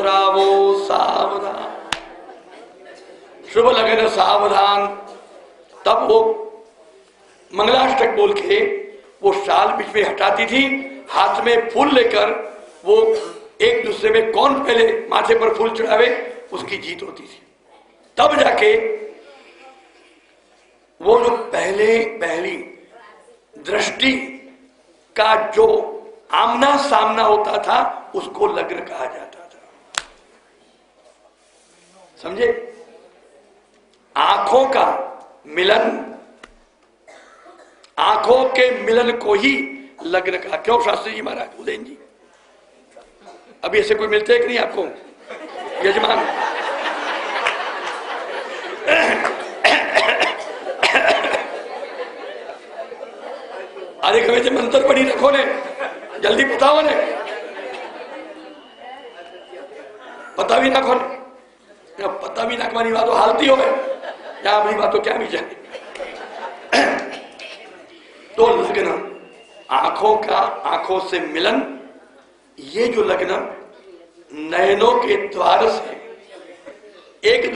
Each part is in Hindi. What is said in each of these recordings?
रावो सावधान, शुभ लगन सावधान। तब वो मंगलाष्टक बोल के वो शाल बीच में हटाती थी, हाथ में फूल लेकर वो एक दूसरे में कौन पहले माथे पर फूल चढ़ावे उसकी जीत होती थी। तब जाके वो जो पहली दृष्टि का जो आमना सामना होता था उसको लग्न कहा जाता था। समझे? आंखों का मिलन, आंखों के मिलन को ही लग्न कहा। क्यों शास्त्री जी महाराज, उदयन जी, अभी ऐसे कोई मिलते हैं कि नहीं आपको यजमान? अरे कभी से मंत्र पढ़ी रखो ने, जल्दी बताओ ने, पता भी ना खोल, पता भी ना कमानी बात हालती हो या अपनी बात तो क्या भी जाए। तो लग्न, आंखों का आंखों से मिलन, ये जो लग्न नयनों के द्वार से एक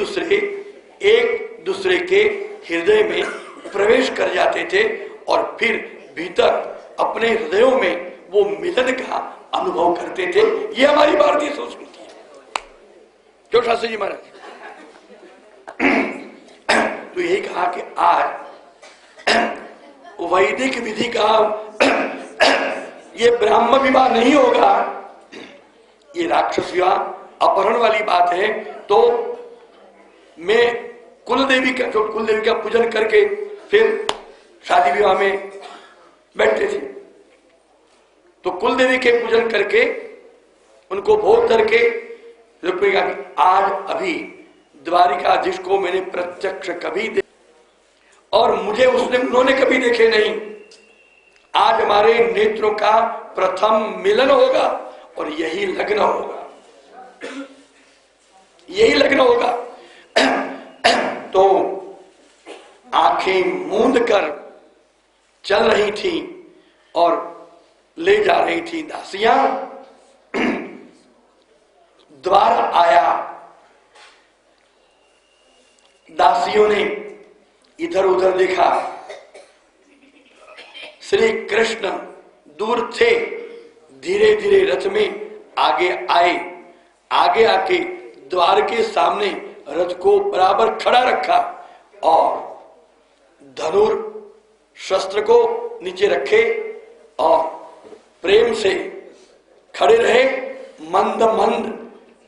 दूसरे के हृदय में प्रवेश कर जाते थे और फिर भीतर अपने हृदयों में वो मिलन का अनुभव करते थे। ये हमारी भारतीय संस्कृति है। क्यों शास्त्री जी महाराज? तो यही कहा कि आज वैदिक विधि का ये ब्राह्म विवाह नहीं होगा, ये राक्षस विवाह अपहरण वाली बात है। तो मैं कुलदेवी का पूजन करके फिर शादी विवाह में बैठते थे, तो कुलदेवी के पूजन करके उनको भोग करके रुक्मिणी का आज अभी द्वारिकाधीश को मैंने प्रत्यक्ष कभी और मुझे उन्होंने कभी देखे नहीं। आज हमारे नेत्रों का प्रथम मिलन होगा और यही लग्न होगा, यही लग्न होगा। तो आंखें मूंद कर चल रही थी और ले जा रही थी दासियां। द्वार आया, दासियों ने इधर उधर देखा, श्री कृष्ण दूर थे, धीरे धीरे रथ में आगे आए, आगे आके द्वार के सामने रथ को बराबर खड़ा रखा और धनुर शस्त्र को नीचे रखे और प्रेम से खड़े रहे, मंद मंद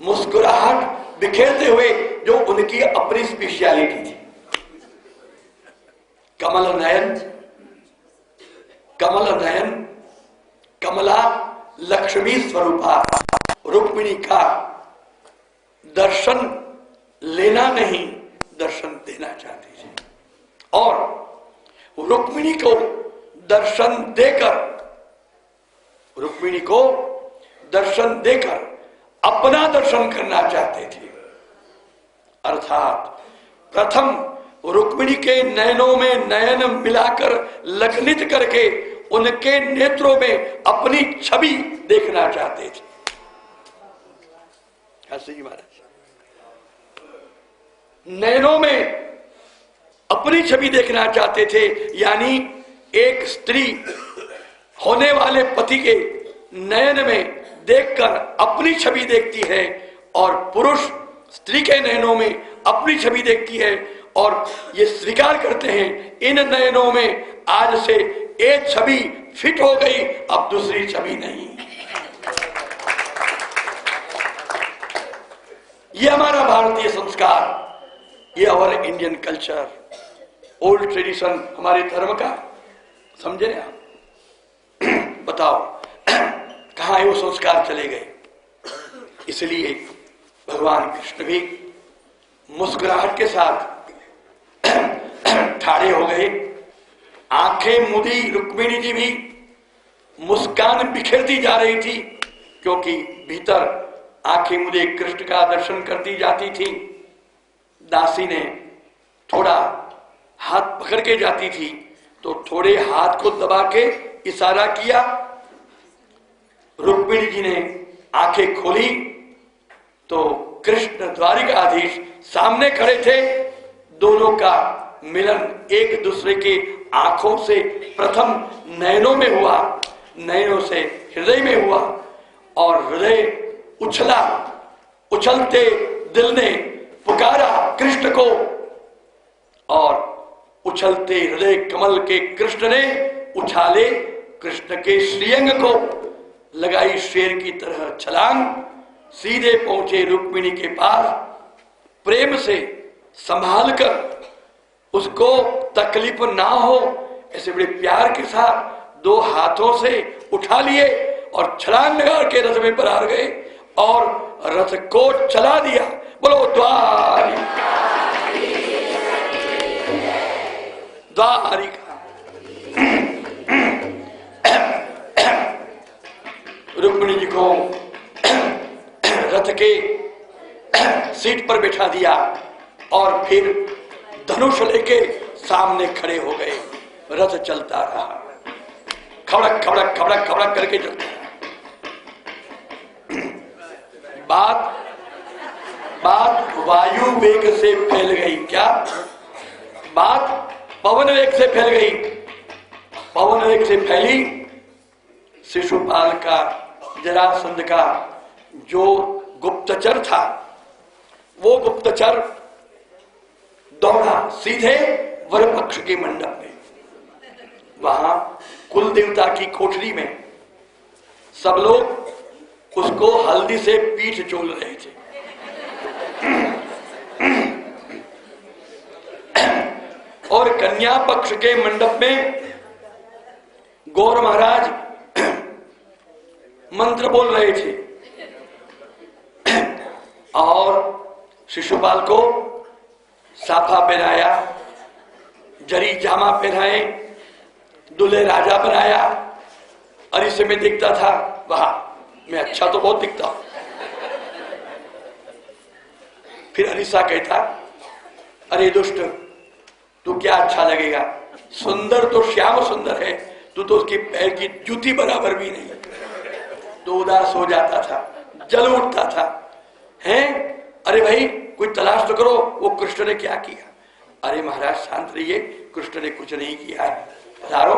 मुस्कुराहट बिखेरते हुए, जो उनकी अपनी स्पेशलिटी थी। कमल नयन, कमल नयन, कमला लक्ष्मी स्वरूपा रुक्मिणी का दर्शन लेना नहीं, दर्शन देना चाहती थी। और रुक्मिणी को दर्शन देकर, रुक्मिणी को दर्शन देकर अपना दर्शन करना चाहते थे। अर्थात प्रथम रुक्मिणी के नयनों में नयन मिलाकर लग्नित करके उनके नेत्रों में अपनी छवि देखना चाहते थे। जी महाराज, नयनों में अपनी छवि देखना चाहते थे। यानी एक स्त्री होने वाले पति के नयन में देखकर अपनी छवि देखती है और पुरुष स्त्री के नयनों में अपनी छवि देखती है और ये स्वीकार करते हैं, इन नयनों में आज से एक छवि फिट हो गई, अब दूसरी छवि नहीं। ये हमारा भारतीय संस्कार, ये our Indian culture, old tradition हमारे धर्म का। समझे आप? बताओ कहां है वो संस्कार चले गए। इसलिए भगवान कृष्ण भी मुस्कुराहट के साथ ठाड़े हो गए, आंखें मुदी रुक्मिणी जी भी मुस्कान बिखेरती जा रही थी, क्योंकि भीतर आंखें मुदे कृष्ण का दर्शन करती जाती थी। दासी ने थोड़ा हाथ पकड़ के जाती थी तो थोड़े हाथ को दबा के इशारा किया। रुक्मिणी जी ने आंखें खोली तो कृष्ण द्वारिकाधीश सामने खड़े थे। दोनों का मिलन एक दूसरे के आंखों से प्रथम नयनों में हुआ, नयनों से हृदय में हुआ, और हृदय उछला। उछलते दिल ने पुकारा कृष्ण को, और उछलते हृदय कमल के कृष्ण ने उछाले कृष्ण के श्रीअंग को। लगाई शेर की तरह छलांग, सीधे पहुंचे रुक्मिणी के पास। प्रेम से संभाल कर, उसको तकलीफ ना हो ऐसे बड़े प्यार के साथ दो हाथों से उठा लिए और छलांग लगा के रथ में बरार गए और रथ को चला दिया। बोलो द्वारिका द्वारिका। रुक्मिणी जी को रथ के सीट पर बैठा दिया और फिर धनुष लेके सामने खड़े हो गए। रथ चलता रहा, खबड़क खबड़क खबड़क खबड़क करके चलता रहा। बात वायु वेग से फैल गई। क्या बात पवन वेग से फैल गई? पवन वेग से फैली। शिशुपाल का, जरासंध का जो गुप्तचर था, वो गुप्तचर दौड़ा सीधे वर पक्ष के मंडप में। वहां कुल देवता की कोठरी में सब लोग उसको हल्दी से पीठ चोल रहे थे। और कन्या पक्ष के मंडप में गौर महाराज मंत्र बोल रहे थे और शिशुपाल को साफा पहनाया, जरी जामा पहनाए, दूल्हे राजा बनाया। अरिसे में दिखता था, वाह मैं अच्छा तो बहुत दिखता हूं। फिर अरिसा कहता, अरे दुष्ट, तू क्या अच्छा लगेगा, सुंदर तो श्याम सुंदर है, तू तो उसकी पैर की जूती बराबर भी नहीं। तो उदास हो जाता था, जल उठता था। हैं, अरे भाई कोई तलाश तो करो, वो कृष्ण ने क्या किया। अरे महाराज शांत रहिए, कृष्ण ने कुछ नहीं किया है, पधारो,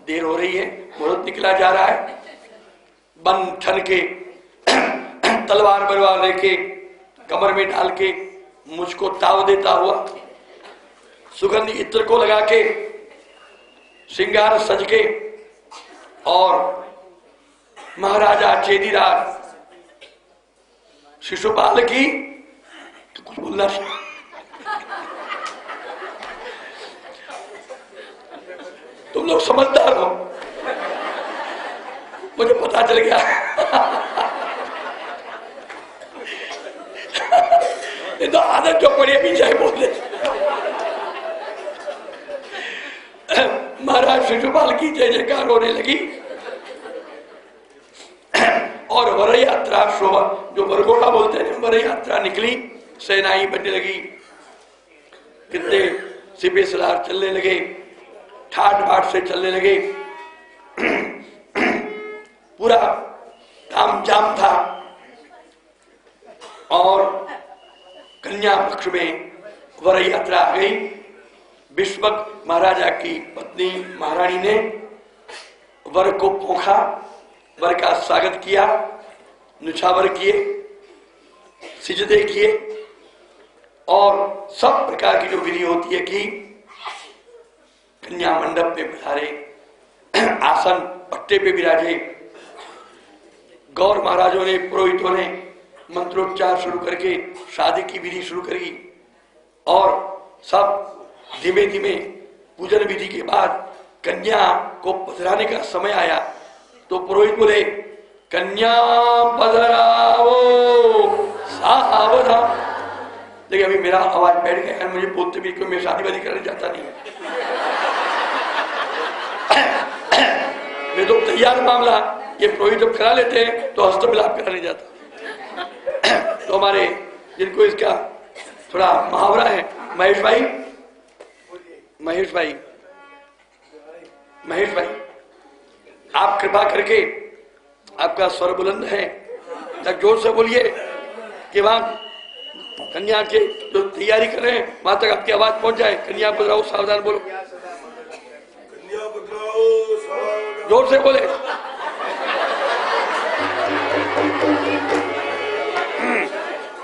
देर हो रही है, मुहूर्त निकला जा रहा है। बन ठन के तलवार बलवार लेके कमर में डाल के मुझको ताव देता हुआ, सुगंध इत्र को लगा के, श्रृंगार सज के, और महाराजा चेदीराज शिशुपाल की तो कुछ बोलना नहीं। तुम लोग समझदार हो, मुझे पता चल गया। ये तो आदत जो पड़ी अभी चाहे बोल दे। महाराज शिशुपाल की जय जयकार होने लगी और वर यात्रा शोभा, जो वरघोड़ा बोलते हैं, वर यात्रा निकली, सेनाई बनने लगी, कितने सिपे सलार चलने लगे, ठाट बाट से चलने लगे। पूरा ताम जाम था और कन्या पक्ष में वर यात्रा आ गई। विश्वक महाराजा की पत्नी महारानी ने वर को पोंखा, वर का स्वागत किया, नुछावर किए, सिजदे किए और सब प्रकार की जो विधि होती है की। कन्या मंडप पे पधारे, आसन पट्टे पे विराजे। गौर महाराजों ने, पुरोहितों ने मंत्रोच्चार शुरू करके शादी की विधि शुरू करी और सब धीमे धीमे पूजन विधि के बाद कन्या को पधराने का समय आया तो पुरोहित बोले, कन्या पधराओ सावधान। देखिए अभी मेरा आवाज बैठ गया, मुझे बोलते भी क्यों, मैं शादी वादी करने जाता नहीं। मैं तो तैयार मामला, ये पुरोहित जब करा लेते हैं तो हस्त मिलाप कराने जाता। तो हमारे जिनको इसका थोड़ा मुहावरा है, महेश भाई, आप कृपा करके, आपका स्वर बुलंद है, तक जोर से बोलिए, कि वहां कन्या के जो तैयारी कर रहे हैं वहां तक आपकी आवाज पहुंच जाए। कन्या बदलाओ सावधान बोलो, कन्या बदलाओ सावधान। जोर से बोले।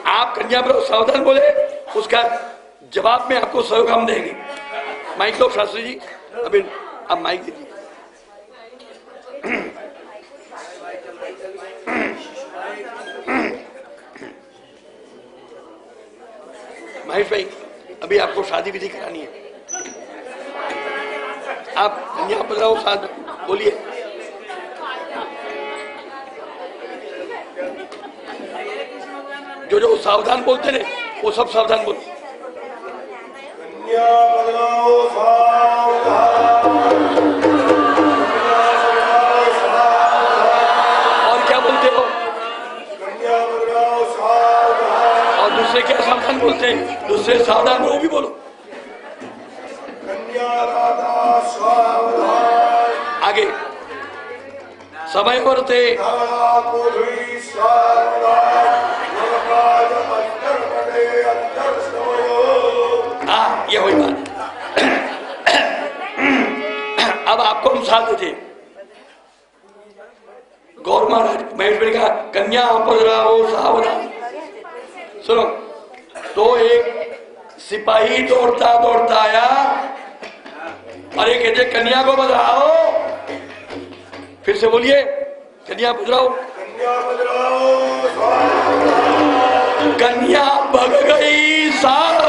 आप कन्या बदलाओ सावधान बोले, उसका जवाब में आपको सहयोग हम देंगे। माइक दो शास्त्री जी, अभी आप माइक दीजिए। महेश भाई, अभी आपको शादी विधि करानी है, आप कन्या बदलाओ साथ बोलिए। जो जो सावधान बोलते हैं वो सब सावधान बोलो। कन्या बदलाओ सावधान। और क्या बोलते हो? कन्या बदलाओ सावधान। और दूसरे क्या सावधान बोलते हैं? दूसरे सावधान वो भी बोलो। कन्या राधा सावधान। आगे समय वर्ते ये हुई बात। अब आपको हम साथ देते गौर महाराज महेश्वरी का कन्या बदलाओ सावधान। सुनो, तो एक सिपाही दौड़ता दौड़ता आया और ये कहते कन्या को बदलाओ। फिर से बोलिए, कन्या बदलाओ। कन्या बदलाओ। कन्या भग गई सावधान।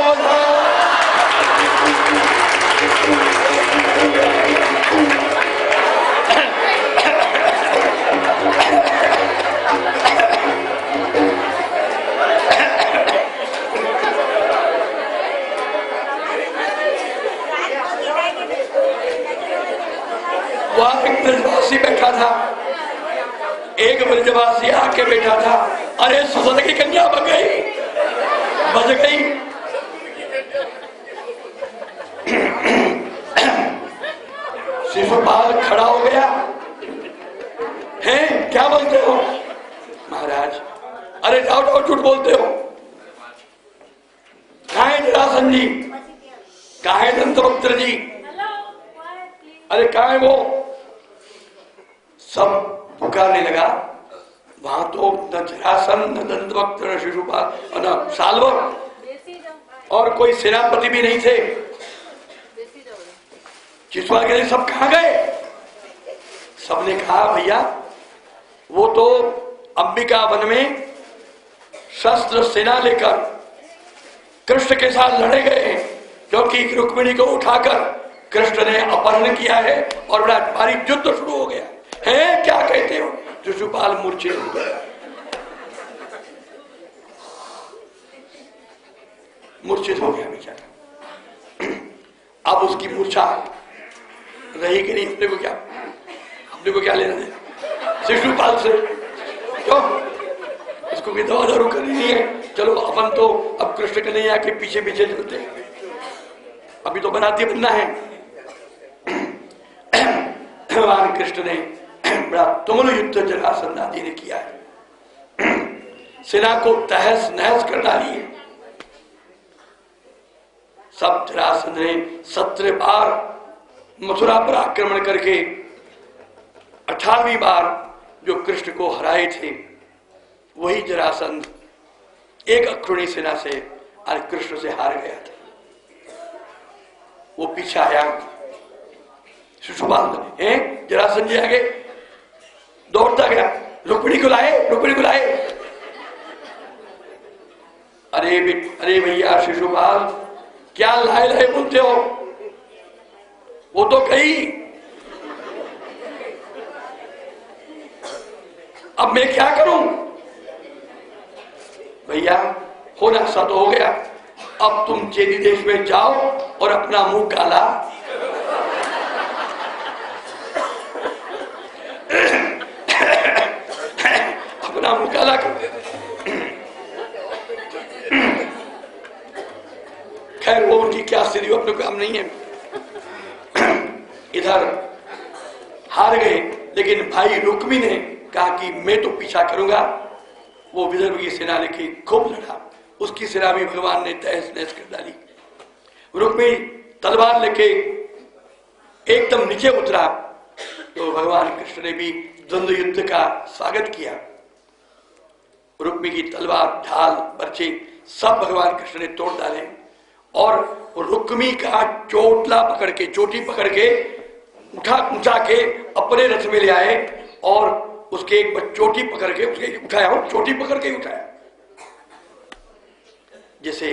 वहां एक ब्रजवासी बैठा था, एक ब्रजवासी आके बैठा था। अरे सुसद की कन्या बच गई, बच गई। शिशुपाल खड़ा हो गया। है क्या बोलते हो महाराज? अरे जाओ जाओ, झूठ बोलते हो। कहाँ है जरासंध जी? कहाँ है दंतवक्त्र जी? अरे कहाँ है वो? सब पुकारने लगा। वहां तो न जरासंध, न दंतवक्त्र, न शिशुपाल, न साल्व और कोई सेनापति भी नहीं थे। शिशुपाल के सब कहाँ गए? सबने कहा भैया वो तो अंबिका वन में शस्त्र सेना लेकर कृष्ण के साथ लड़े गए, क्योंकि रुक्मिणी को उठाकर कृष्ण ने अपहरण किया है और बड़ा भारी युद्ध शुरू हो गया है। क्या कहते हो? शिशुपाल मूर्छित हो गया, मूर्छित हो गया बेचारा। अब उसकी मूर्छा रही कि नहीं, अपने को क्या लेना है शिशुपाल से? क्यों? उसको भी दवा दारू करनी नहीं है। चलो अपन तो अब कृष्ण कन्हैया के पीछे पीछे चलते हैं, अभी तो बनाती बनना है। भगवान कृष्ण ने बड़ा तुमुल युद्ध जरासंध आदि ने किया है, सेना को तहस नहस कर डाली है। सब जरासंध ने 17 बार मथुरा पर आक्रमण करके 18वीं बार जो कृष्ण को हराए थे, वही जरासंध एक अक्षुणी सेना से आज कृष्ण से हार गया था। वो पीछे आया, शिशुपाल है जरासंध जी आगे दौड़ता गया, रुक्मिणी को लाए, रुक्मिणी को लाए। अरे भैया शिशुपाल, क्या लाए लाए बोलते हो? वो तो गई, अब मैं क्या करूं? भैया होना सा तो हो गया, अब तुम चेदी देश में जाओ और अपना मुंह काला अपना मुंह काला कर। खैर वो उनकी क्या स्थिति अपने काम नहीं है। इधर हार गए, लेकिन भाई रुक्मी ने कहा कि मैं तो पीछा करूंगा, वो विदर्भ की सेना लेके खूब लड़ा, उसकी सेना भी भगवान ने तहस नहस कर डाली। रुक्मिणी तलवार लेके एकदम नीचे उतरा तो भगवान कृष्ण ने भी द्वंद्व युद्ध का स्वागत किया। रुक्मिणी की तलवार, ढाल, बर्छे सब भगवान कृष्ण ने तोड़ डाले और रुक्मिणी का चोटला पकड़ के, चोटी पकड़ के उठा के अपने रथ में ले आए और उसके एक चोटी पकड़ के उसके उठाया, और चोटी पकड़ के उठाया, जैसे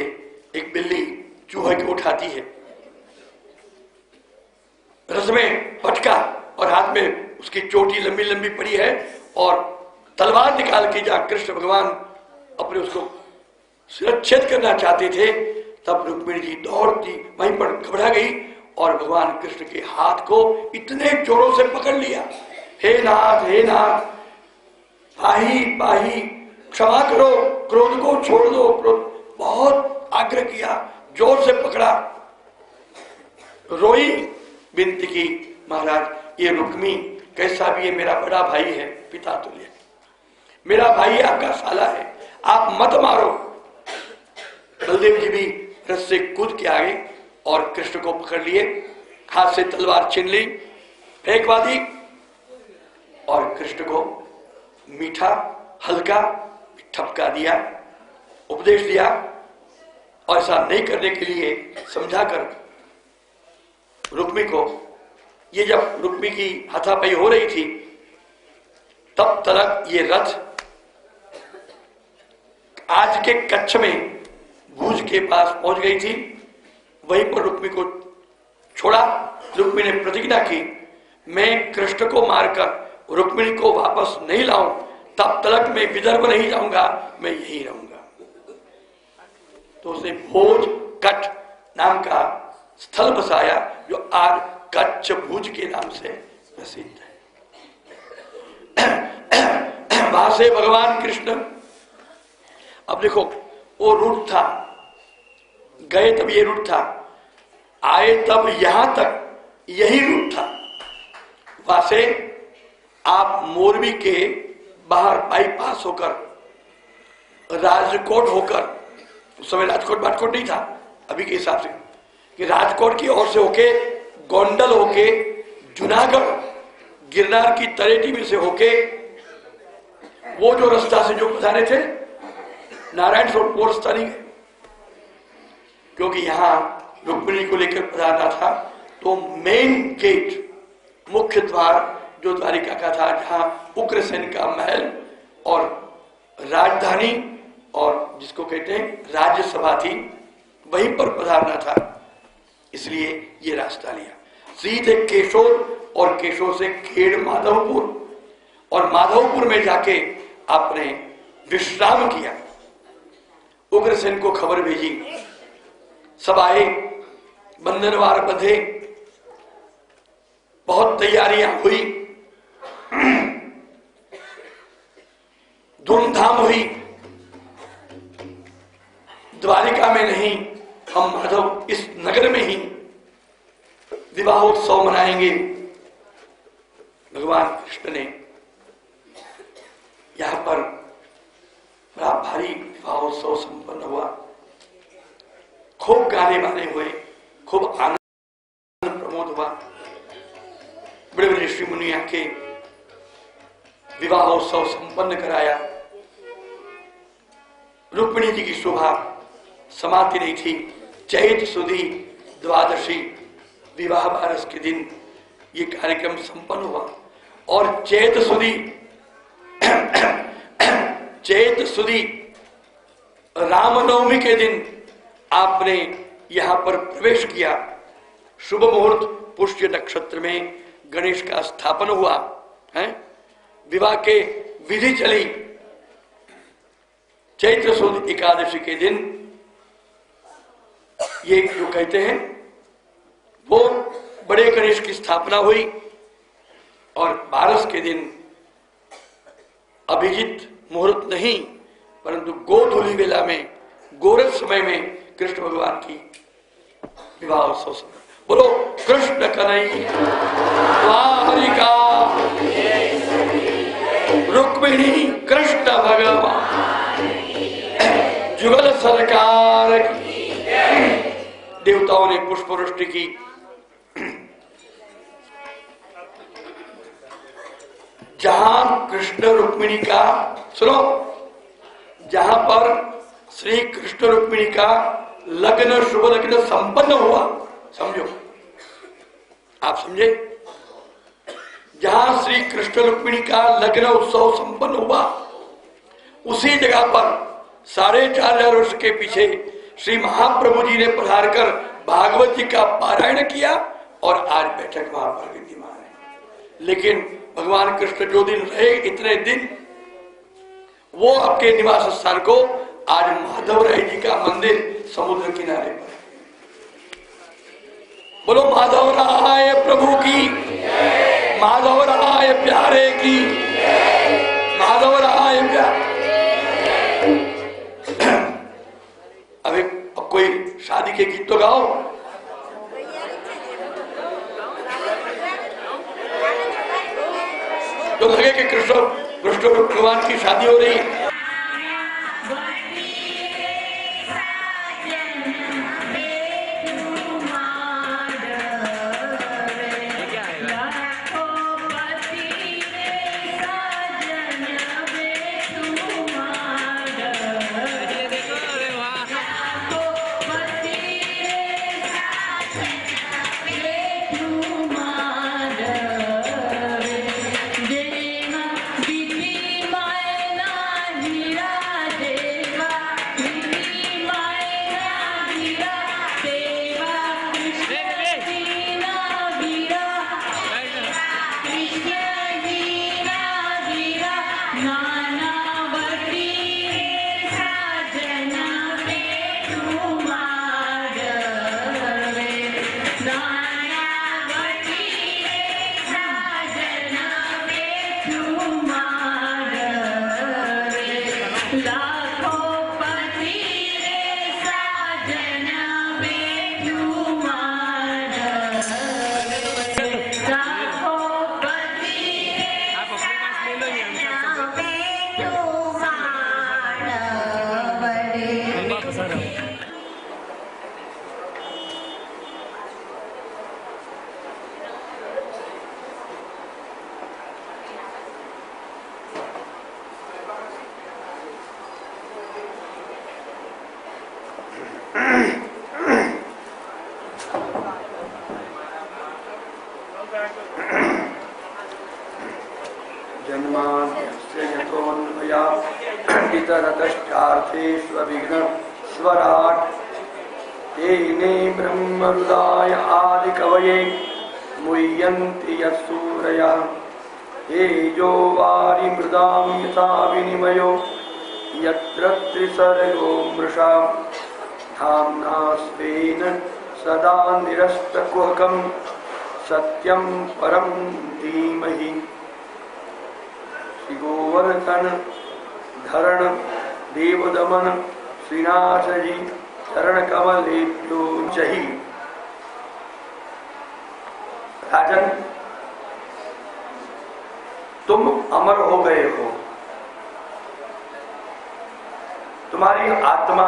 एक बिल्ली चूहे को उठाती है। रथ में पटका और हाथ में उसकी चोटी लंबी लंबी पड़ी है और तलवार निकाल के जहां कृष्ण भगवान अपने उसको शिरच्छेद करना चाहते थे, तब रुक्मिणी जी दौड़ती वहीं पर घबरा गई और भगवान कृष्ण के हाथ को इतने जोरों से पकड़ लिया, हे नाथ पाही पाही, क्षमा करो, क्रोध को छोड़ दो, क्रोध, बहुत आग्रह किया, जोर से पकड़ा, रोई, विनती की, महाराज ये रुक्मी कैसा भी है मेरा बड़ा भाई है, पिता तुल्य, मेरा भाई आपका साला है, आप मत मारो। बलदेव जी भी रथ से कूद के आ गए और कृष्ण को पकड़ लिए, हाथ से तलवार छीन ली, फेंकवा दी और कृष्ण को मीठा हल्का ठपका दिया, उपदेश दिया और ऐसा नहीं करने के लिए समझाकर रुक्मिणी को, ये जब रुक्मिणी की हाथापाई हो रही थी तब तक ये रथ आज के कच्छ में भुज के पास पहुंच गई थी। वहीं पर रुक्मिणी को छोड़ा। रुक्मिणी ने प्रतिज्ञा की, मैं कृष्ण को मारकर रुक्मिणी को वापस नहीं लाऊं तब तक मैं विदर्भ नहीं जाऊंगा, मैं यहीं रहूंगा। तो उसने भोज कट नाम का स्थल बसाया जो आज कच्छ भुज के नाम से प्रसिद्ध है। वहां से भगवान कृष्ण, अब देखो वो रूट था, गए तब ये रूट था, आए तब यहां तक यही रूट था। वहां से आप मोरबी के बाहर बाईपास होकर राजकोट होकर, उस समय राजकोट बाटकोट नहीं था अभी के हिसाब से, कि राजकोट की ओर से होके गोंडल होके जूनागढ़ गिरनार की तरेटी में से होके वो जो रास्ता से जो पधारे थे नारायण रोड, वो रास्ता नहीं गए क्योंकि यहां रुक्मिणी को लेकर पधारना था। तो मेन गेट, मुख्य द्वार जो द्वारिका का था, जहां उग्रसेन का महल और राजधानी और जिसको कहते हैं राज्यसभा थी, वहीं पर पधारना था, इसलिए ये रास्ता लिया। सीधे केशोर और केशोर से खेड़ माधवपुर और माधवपुर में जाके आपने विश्राम किया। उग्रसेन को खबर भेजी, सब आए, बंधनवार बंधे, बहुत तैयारियां हुई, धूमधाम हुई। द्वारिका में नहीं, हम माधव इस नगर में ही विवाहोत्सव मनाएंगे। भगवान कृष्ण ने यहां पर बड़ा भारी विवाहोत्सव संपन्न हुआ, खूब गाने वाने हुए, खूब आनंद प्रमोद हुआ। बड़े बड़े ऋषि मुनि आके विवाहोत्सव संपन्न कराया। रुक्मिणी जी की शोभा समाप्ति नहीं थी। चैत सुदी द्वादशी विवाह बारस के दिन ये कार्यक्रम संपन्न हुआ और चैत सुदी रामनवमी के दिन आपने यहां पर प्रवेश किया। शुभ मुहूर्त पुष्य नक्षत्र में गणेश का स्थापन हुआ है। विवाह के विधि चली। चैत्र सुद एकादशी के दिन ये जो कहते हैं वो बड़े गणेश की स्थापना हुई और बारस के दिन अभिजित मुहूर्त नहीं परंतु गोधूली वेला में, गोरख समय में कृष्ण भगवान की विवाह उत्सव। बोलो कृष्ण कन्हैया का रुक्मिणी कृष्ण भगवान जुगल सरकार की। देवताओं ने पुष्पवृष्टि की। जहां कृष्ण रुक्मिणी का, सुनो, जहां पर श्री कृष्ण रुक्मिणी का लग्न, शुभ लग्न संपन्न हुआ, समझो, आप समझे, जहां श्री कृष्ण रुक्मिणी का लग्न उत्सव संपन्न हुआ, उसी जगह पर 4,500 वर्ष के पीछे श्री महाप्रभु जी ने पधार कर भागवत जी का पारायण किया और आज बैठक वहां पर विद्यमान है। लेकिन भगवान कृष्ण जो दिन रहे, इतने दिन वो आपके निवास स्थान को आज माधव राय जी का मंदिर समुद्र किनारे पर। बोलो माधव राय प्रभु की, माधव राय प्यारे की, माधव राय प्यारे। अब कोई शादी के गीत तो गाओ। तो लगे कि कृष्ण भगवान की शादी हो रही है। स्वराट तेने ब्रह्मरुदाय आदि कवये मुह्यन्ति यस्सूरया तेजो वारि मृदां यथा विनिमयो यत्र त्रिसर्गो मृषा धाम्ना स्वेन सदा निरस्तकुहकं सत्यं परं धीमहि। श्री गोवर्धन धरण देवदमन श्रीनाथ जी चरण कमलेभ्यो जहि। राजन, तुम अमर हो गए हो, तुम्हारी आत्मा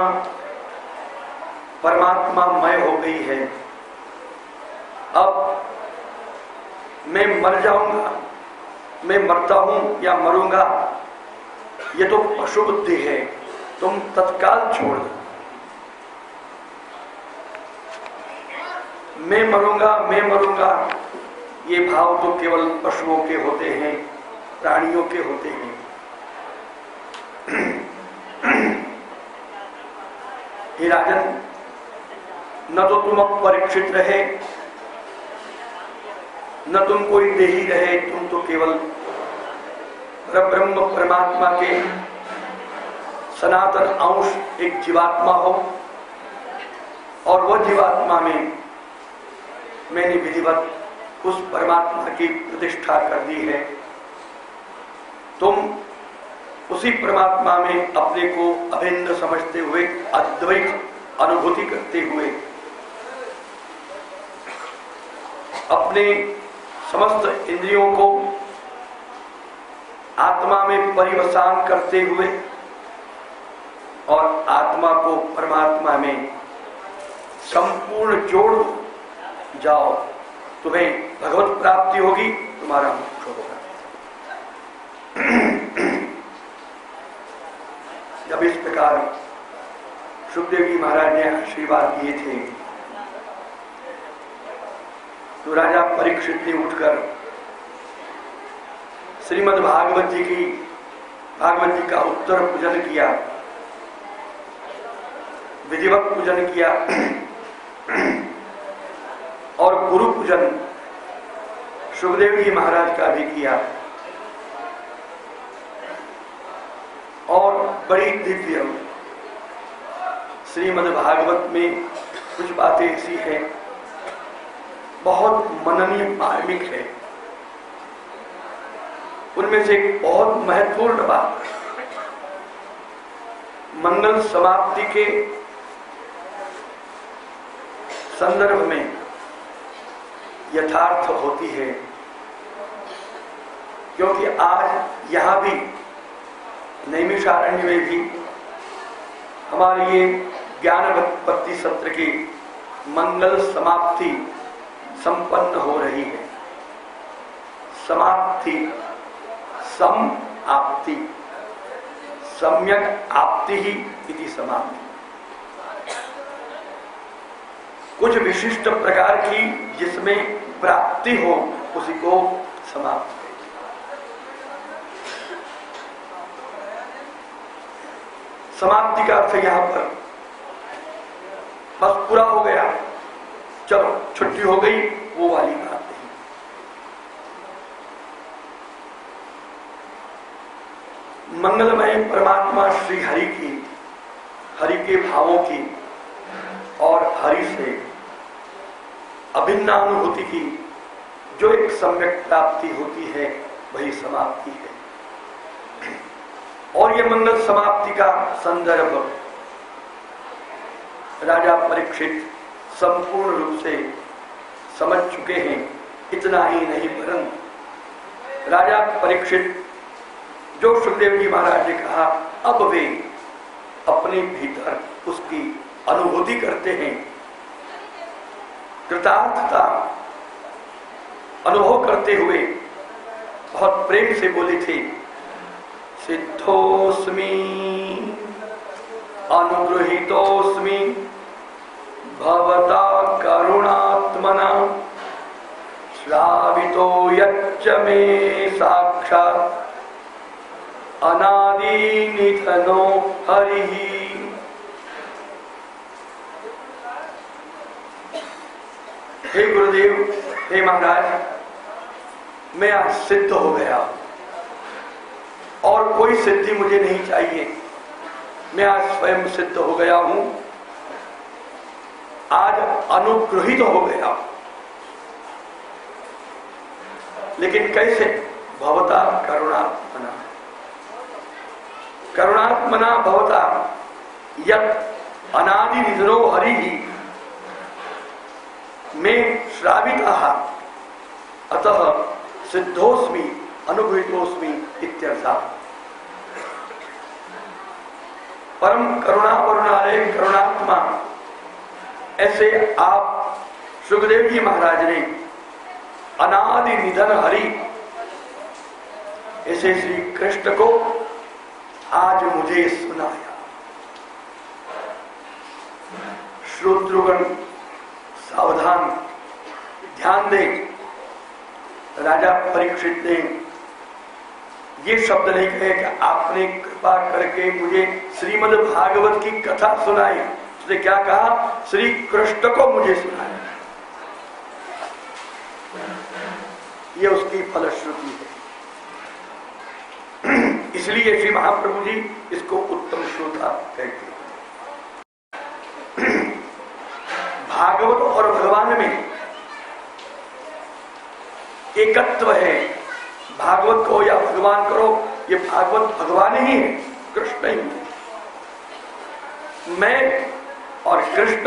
परमात्मामय हो गई है। अब मैं मर जाऊंगा, मैं मरता हूं या मरूंगा, ये तो पशु बुद्धि है, तुम तत्काल छोड़ दो। मैं मरूंगा, ये भाव तो केवल पशुओं के होते हैं, प्राणियों के होते हैं। हे राजन, न तो तुम अब परीक्षित रहे, न तुम कोई देही रहे, तुम तो केवल ब्रह्म परमात्मा के सनातन अंश एक जीवात्मा हो, और वह जीवात्मा में मैंने विधिवत उस परमात्मा की प्रतिष्ठा कर दी है। तुम उसी परमात्मा में अपने को अभिन्न समझते हुए, अद्वैत अनुभूति करते हुए, अपने समस्त इंद्रियों को आत्मा में परिवसान करते हुए और आत्मा को परमात्मा में संपूर्ण जोड़ जाओ, तुम्हें भगवत प्राप्ति होगी, तुम्हारा मोक्ष होगा। जब इस प्रकार सुखदेव जी महाराज ने आशीर्वाद दिए थे तो राजा परीक्षित ने उठकर श्रीमद् भागवत जी का उत्तर पूजन किया, विधिवत पूजन किया और गुरु पूजन सुखदेव जी महाराज का भी किया। और बड़ी दिव्य श्रीमद् भागवत में कुछ बातें ऐसी हैं, बहुत मननीय मार्मिक है। उनमें से एक बहुत महत्वपूर्ण बात मंगल समाप्ति के संदर्भ में यथार्थ होती है, क्योंकि आज यहां भी नैमिषारण्य में भी हमारे ये ज्ञान व्युत्पत्ति सत्र की मंगल समाप्ति संपन्न हो रही है। समाप्ति, सम आपति, सम्यक आपति ही इति समाप्ति। कुछ विशिष्ट प्रकार की जिसमें प्राप्ति हो उसी को समाप्ति। समाप्ति का अर्थ यहां पर बस पूरा हो गया, चलो छुट्टी हो गई, वो वाली बात नहीं। मंगलमय परमात्मा श्री हरि की, हरि के भावों की और हरि से अभिन्न अनुभूति की जो एक सम्यक प्राप्ति होती है वही समाप्ति है। और ये मंगल समाप्ति का संदर्भ राजा परीक्षित संपूर्ण रूप से समझ चुके हैं। इतना ही नहीं परंतु राजा परीक्षित जो सुखदेव जी महाराज ने कहा, अब वे अपने भीतर उसकी अनुभूति करते हैं, कृतार्थता अनुभव करते हुए बहुत प्रेम से बोले थे, सिद्धोस्मि अनुगृहीतोस्मि भवता करुणात्मना श्रावितो यच्च मे साक्षात् अनादि निधनो हरिः। हे गुरुदेव, हे महाराज, मैं आज सिद्ध हो गया और कोई सिद्धि मुझे नहीं चाहिए। मैं आज स्वयं सिद्ध हो गया हूं, आज अनुग्रहित हो गया। लेकिन कैसे? भवता करुणात्मना, करुणात्मना भवता यत् अनादि निधनो हरिः में श्रावितः अतः सिद्धोस्मि अनुगृहीतोस्मि इत्यर्थः। परम करुणा वरुणालय करुणात्मा ऐसे आप सुखदेव जी महाराज ने अनादि निधन हरि ऐसे श्री कृष्ण को आज मुझे सुनाया। श्रोतृगण सावधान, ध्यान दें। राजा परीक्षित ने ये शब्द नहीं कहे कि आपने कृपा करके मुझे श्रीमद् भागवत की कथा सुनाई। उसने क्या कहा? श्री कृष्ण को मुझे सुनाया। ये उसकी फलश्रुति है। इसलिए श्री महाप्रभु जी इसको उत्तम श्रोता कहते हैं। भागवत और भगवान में एकत्व है। भागवत को या भगवान करो, ये भागवत भगवान ही है, कृष्ण ही है। मैं और कृष्ण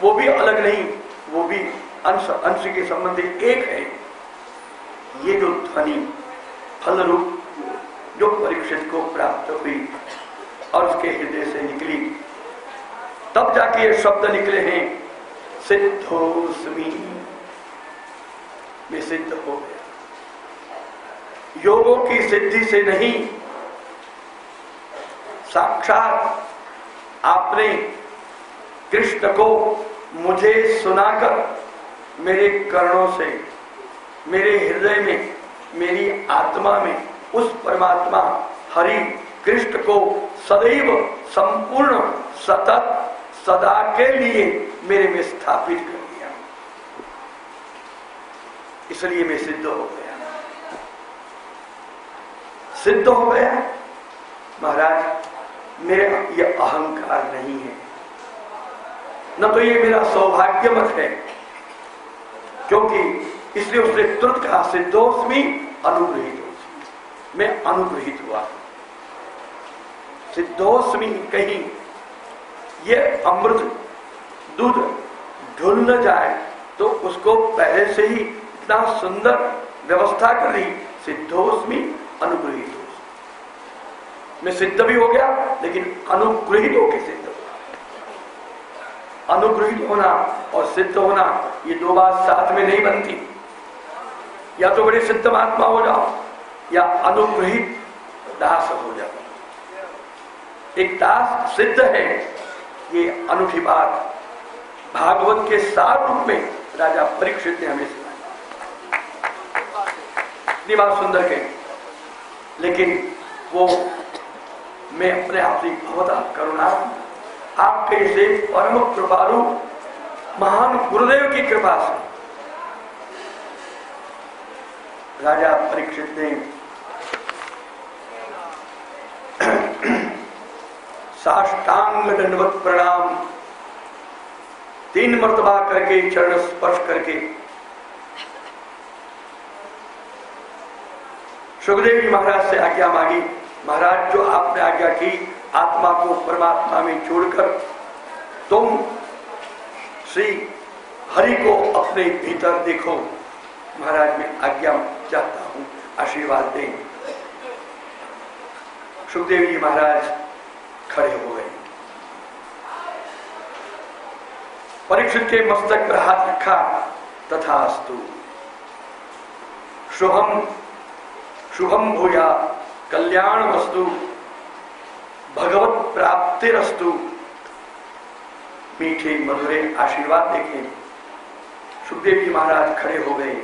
वो भी अलग नहीं, वो भी अंश अंश के संबंधी एक है। ये जो ध्वनि फल रूप जो परीक्षित को प्राप्त हुई और उसके हृदय से निकली, तब जाके ये शब्द निकले हैं, सिद्धोस्मि, मैं सिद्ध हो गया। योगों की सिद्धि से नहीं, साक्षात आपने कृष्ण को मुझे सुनाकर मेरे कर्णों से, मेरे हृदय में, मेरी आत्मा में उस परमात्मा हरि कृष्ण को सदैव संपूर्ण सतत सदा के लिए मेरे में स्थापित कर दिया, इसलिए मैं सिद्ध हो गया। सिद्ध हो गया महाराज, मेरा ये अहंकार नहीं है, न तो ये मेरा सौभाग्य मत है, क्योंकि इसलिए उसने तुरंत कहा सिद्धोस्मि अनुग्रहित, मैं अनुग्रहित हुआ। सिद्धोस्मि कहीं ये अमृत दूध ढुल न जाए तो उसको पहले से ही इतना सुंदर व्यवस्था कर दी, सिद्धोस्मि अनुग्रहित। मैं सिद्ध भी हो गया, लेकिन अनुग्रहित होकर सिद्ध हुआ। अनुग्रहित होना और सिद्ध होना ये दो बात साथ में नहीं बनती। या तो बड़े सिद्ध महात्मा हो जाओ या अनुग्रहित दास हो जाओ। एक दास सिद्ध है, ये अनूठी बात भागवत के सार रूप में राजा परीक्षित ने हमें सुनाई। इतनी बात सुंदर कही, लेकिन वो मैं अपने आप से बहुत करुणा, आपके से परम कृपालु महान गुरुदेव की कृपा से राजा परीक्षित ने साष्टांग दंडवत प्रणाम 3 मर्तबा करके, चरण स्पर्श करके सुखदेव जी महाराज से आज्ञा मांगी। महाराज, जो आपने आज्ञा की आत्मा को परमात्मा में जोड़कर तुम श्री हरि को अपने भीतर देखो। महाराज, मैं आज्ञा चाहता हूं, आशीर्वाद दें। सुखदेव जी महाराज खड़े हो गए, परीक्षित के मस्तक पर हाथ रखा, तथास्तु, शुभम शुभम भूया कल्याण वस्तु भगवत प्राप्तिरस्तु। मीठे मधुरे आशीर्वाद देखें। सुखदेव जी महाराज खड़े हो गए,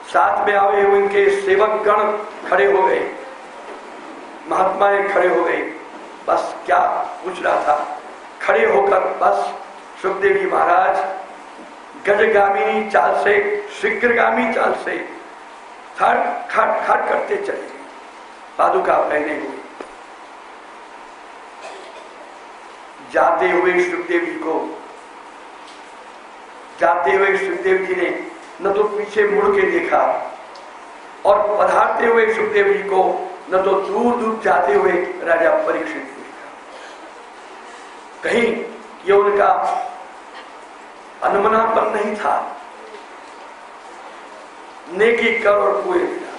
साथ में आए हुए उनके सेवक गण खड़े हो गए, महात्माएं खड़े हो गए। बस क्या पूछ रहा था, खड़े होकर बस सुखदेव जी महाराज गजगामिनी चाल से, शीघ्रगामी चाल से खड़ खड़ खड़ करते चले गए, पादुका पहने हुए। जाते हुए सुखदेव जी को, जाते हुए सुखदेव जी ने न तो पीछे मुड़ के देखा और पधारते हुए सुखदेव जी को न तो दूर दूर जाते हुए राजा परीक्षित को देखा। कहीं ये उनका अनमनापन नहीं था, नेकी कर और पूरे बिना।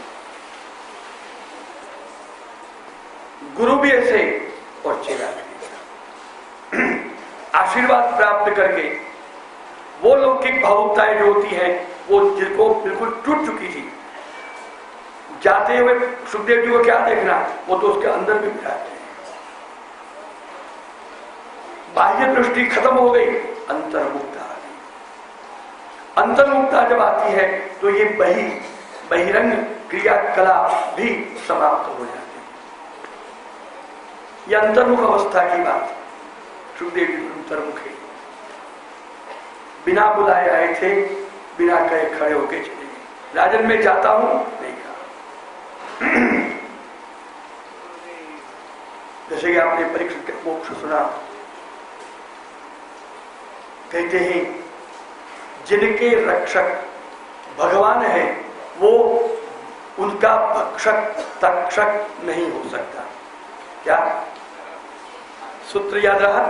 गुरु भी ऐसे और चेला भी ऐसा। आशीर्वाद प्राप्त करके वो लौकिक भावुकताएं जो होती हैं, वो जिनको बिल्कुल टूट चुकी थी, जाते हुए सुखदेव जी को क्या देखना, वो तो उसके अंदर भी बिठाते हैं। बाह्य दृष्टि खत्म हो गई, अंतर्मुक्ता आ गई। अंतर्मुक्ता जब आती है तो ये बहिरंग क्रियाकलाप भी समाप्त हो जाती है। ये अंतर्मुख अवस्था की बात। सुखदेव जी अंतर्मुख है, बिना बुलाए आए थे, बिना कहे खड़े होके चले गए। राजन मैं जाता हूं, नहीं कहा। जैसे कि आपने परीक्षित के मोक्ष सुना, कहते हैं जिनके रक्षक भगवान है, वो उनका भक्षक तक्षक नहीं हो सकता। क्या सूत्र याद रहा?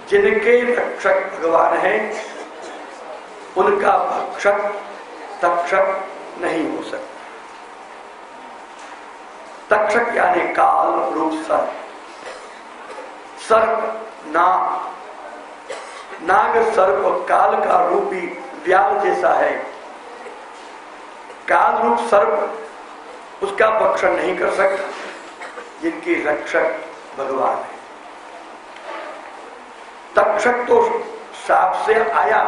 जिनके रक्षक भगवान है, उनका भक्षक तक्षक नहीं हो सकता। तक्षक यानी काल रूप सर्प। सर्प नाग सर्प काल का रूपी व्याल जैसा है। काल रूप सर्प उसका भक्षण नहीं कर सकता, जिनकी रक्षक भगवान है। तक्षक तो साप से आया,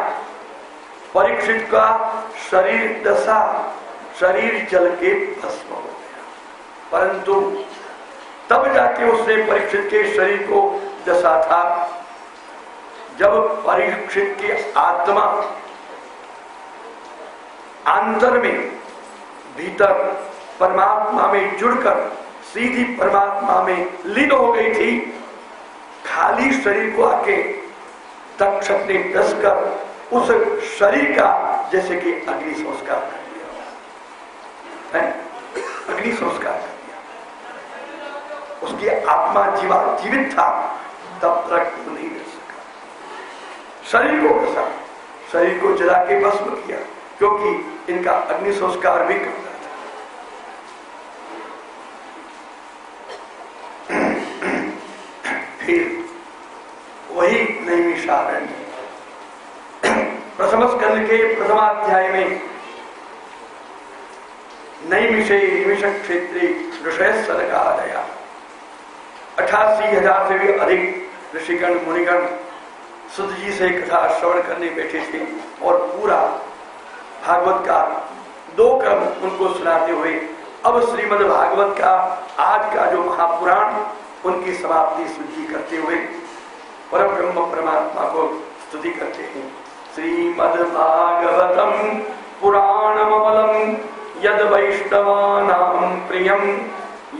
परीक्षित का शरीर दशा, शरीर जल के भस्म हो गया, परंतु तब जाके उसने परीक्षित के शरीर को दशा था जब परीक्षित की आत्मा अंतर में भीतर परमात्मा में जुड़कर सीधी परमात्मा में लीन हो गई थी। खाली शरीर को आके तक्षक ने कसकर उस शरीर का जैसे कि अग्नि संस्कार कर दिया, अग्नि संस्कार कर दिया। उसकी आत्मा जीवित था तब तक वो नहीं रह सका। शरीर को कसा, शरीर को जला के भस्म किया, क्योंकि इनका अग्नि संस्कार भी करता था। फिर वही नैमिषारण्य प्रथम स्कंद के प्रथमाध्याय में नैमिषे निमिष क्षेत्रे ऋषय सरकादया 88,000 से भी अधिक ऋषिगण मुनिगण सुध जी से कथा श्रवण करने बैठे थे और पूरा भागवत का 2 क्रम उनको सुनाते हुए अब श्रीमद् भागवत का आज का जो महापुराण उनकी समाप्ति स्तुति करते हुए परम ब्रह्म परमात्मा को स्तुति करते हैं। श्रीमद् भागवतम पुराणममलम यद वैष्णवानां प्रियं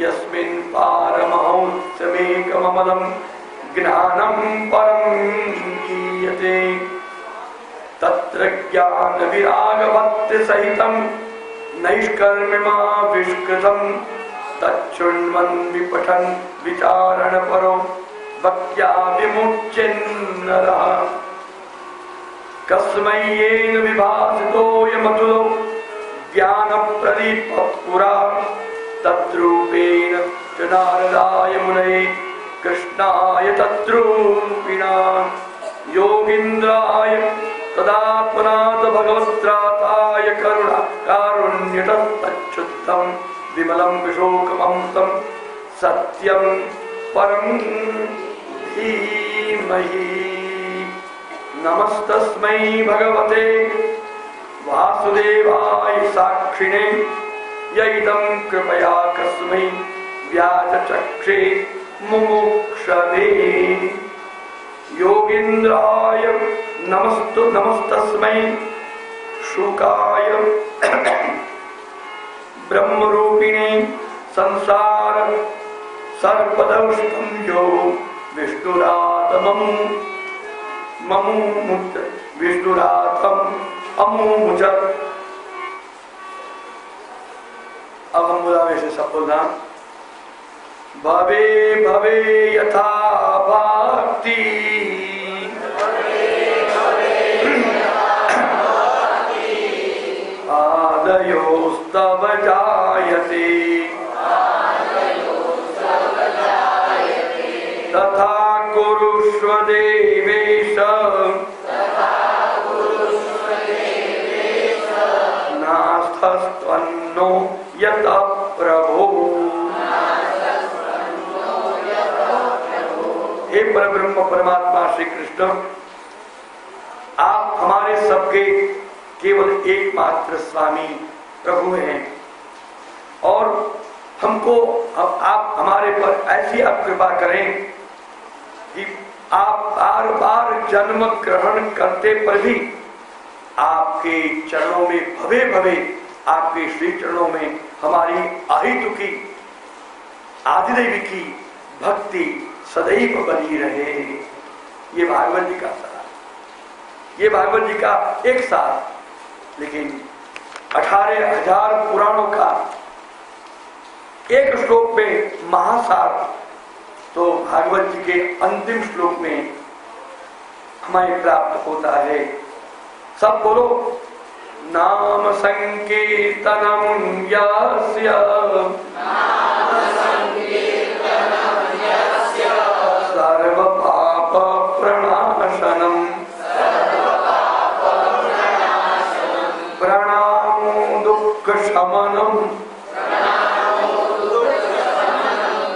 यस्मिन् पारमहंसमेकममलं ज्ञानं परं गीयते तत्र ज्ञान विराग भक्ति सहितं नैष्कर्म्यमाविष्कृतं तच्छृण्वन् विपठन् विचारण परो भक्त्या विमुच्यन्नरः कस्मै येन विभासितोऽयमतुलो ज्ञानप्रदीपः पुरा तद्रूपेण च नारदाय मुनये कृष्णाय तद्रूपिणा योगीन्द्राय तदात्मनाथ भगवत्राताय कारुण्यतस्तच्छुद्धं विमलं विशोकममृतं सत्यं परं धीमहि। नमस्तस्मै भगवते वासुदेवाय साक्षिणे यैदं कृपया कस्मै व्याचचक्षे मुमुक्षवे योगीन्द्राय नमस्तस्मै शुकाय ब्रह्मरूपिणे संसार सर्पदंष्टं यो विष्णुरातमं ममुमुक्त विष्णुरातम अमुमुचत। अब हम बुलावे से सब बोलना भवे भवे यथा भक्ति आदयोस्तव जायते तथा कुरुष्व देवेश नास्तस्त्वन्नो यत प्रभो। हे परब्रह्म परमात्मा श्री कृष्ण, आप हमारे सबके केवल एकमात्र स्वामी प्रभु हैं और हमको आप हमारे पर ऐसी आप कृपा करें कि आप बार बार जन्म ग्रहण करते पर भी आपके चरणों में भवे भवे आपके श्री चरणों में हमारी आहितु की आदिदेवी की भक्ति सदैव बनी रहे। ये भागवत जी का सार, ये भागवत जी का एक सार, लेकिन 18,000 पुराणों का एक श्लोक में महासार तो भागवत जी के अंतिम श्लोक में हमें प्राप्त होता है। सब बोलो नाम संकीर्तनम यस्य सर्व पाप प्रणाशनम प्रणामो दुःख शमनम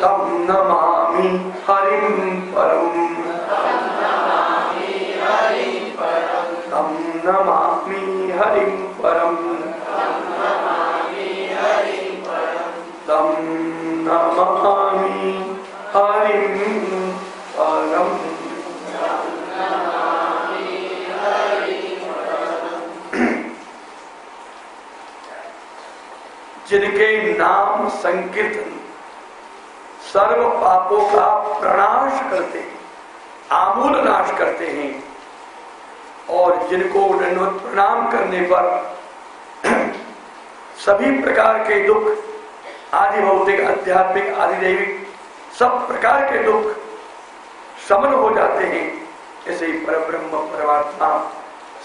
तम नमामि हरिं परम तम नमामि हरिं परम तम नमामि हरिं परम। जिनके नाम संकीर्तन सर्व पापों का प्रणाश करते हैं, आमूल नाश करते हैं, और जिनको दंडवत प्रणाम करने पर सभी प्रकार के दुख, आदि भौतिक, आध्यात्मिक, आदि दैविक, सब प्रकार के दुख शमन हो जाते हैं। ऐसे ही परब्रह्म परमात्मा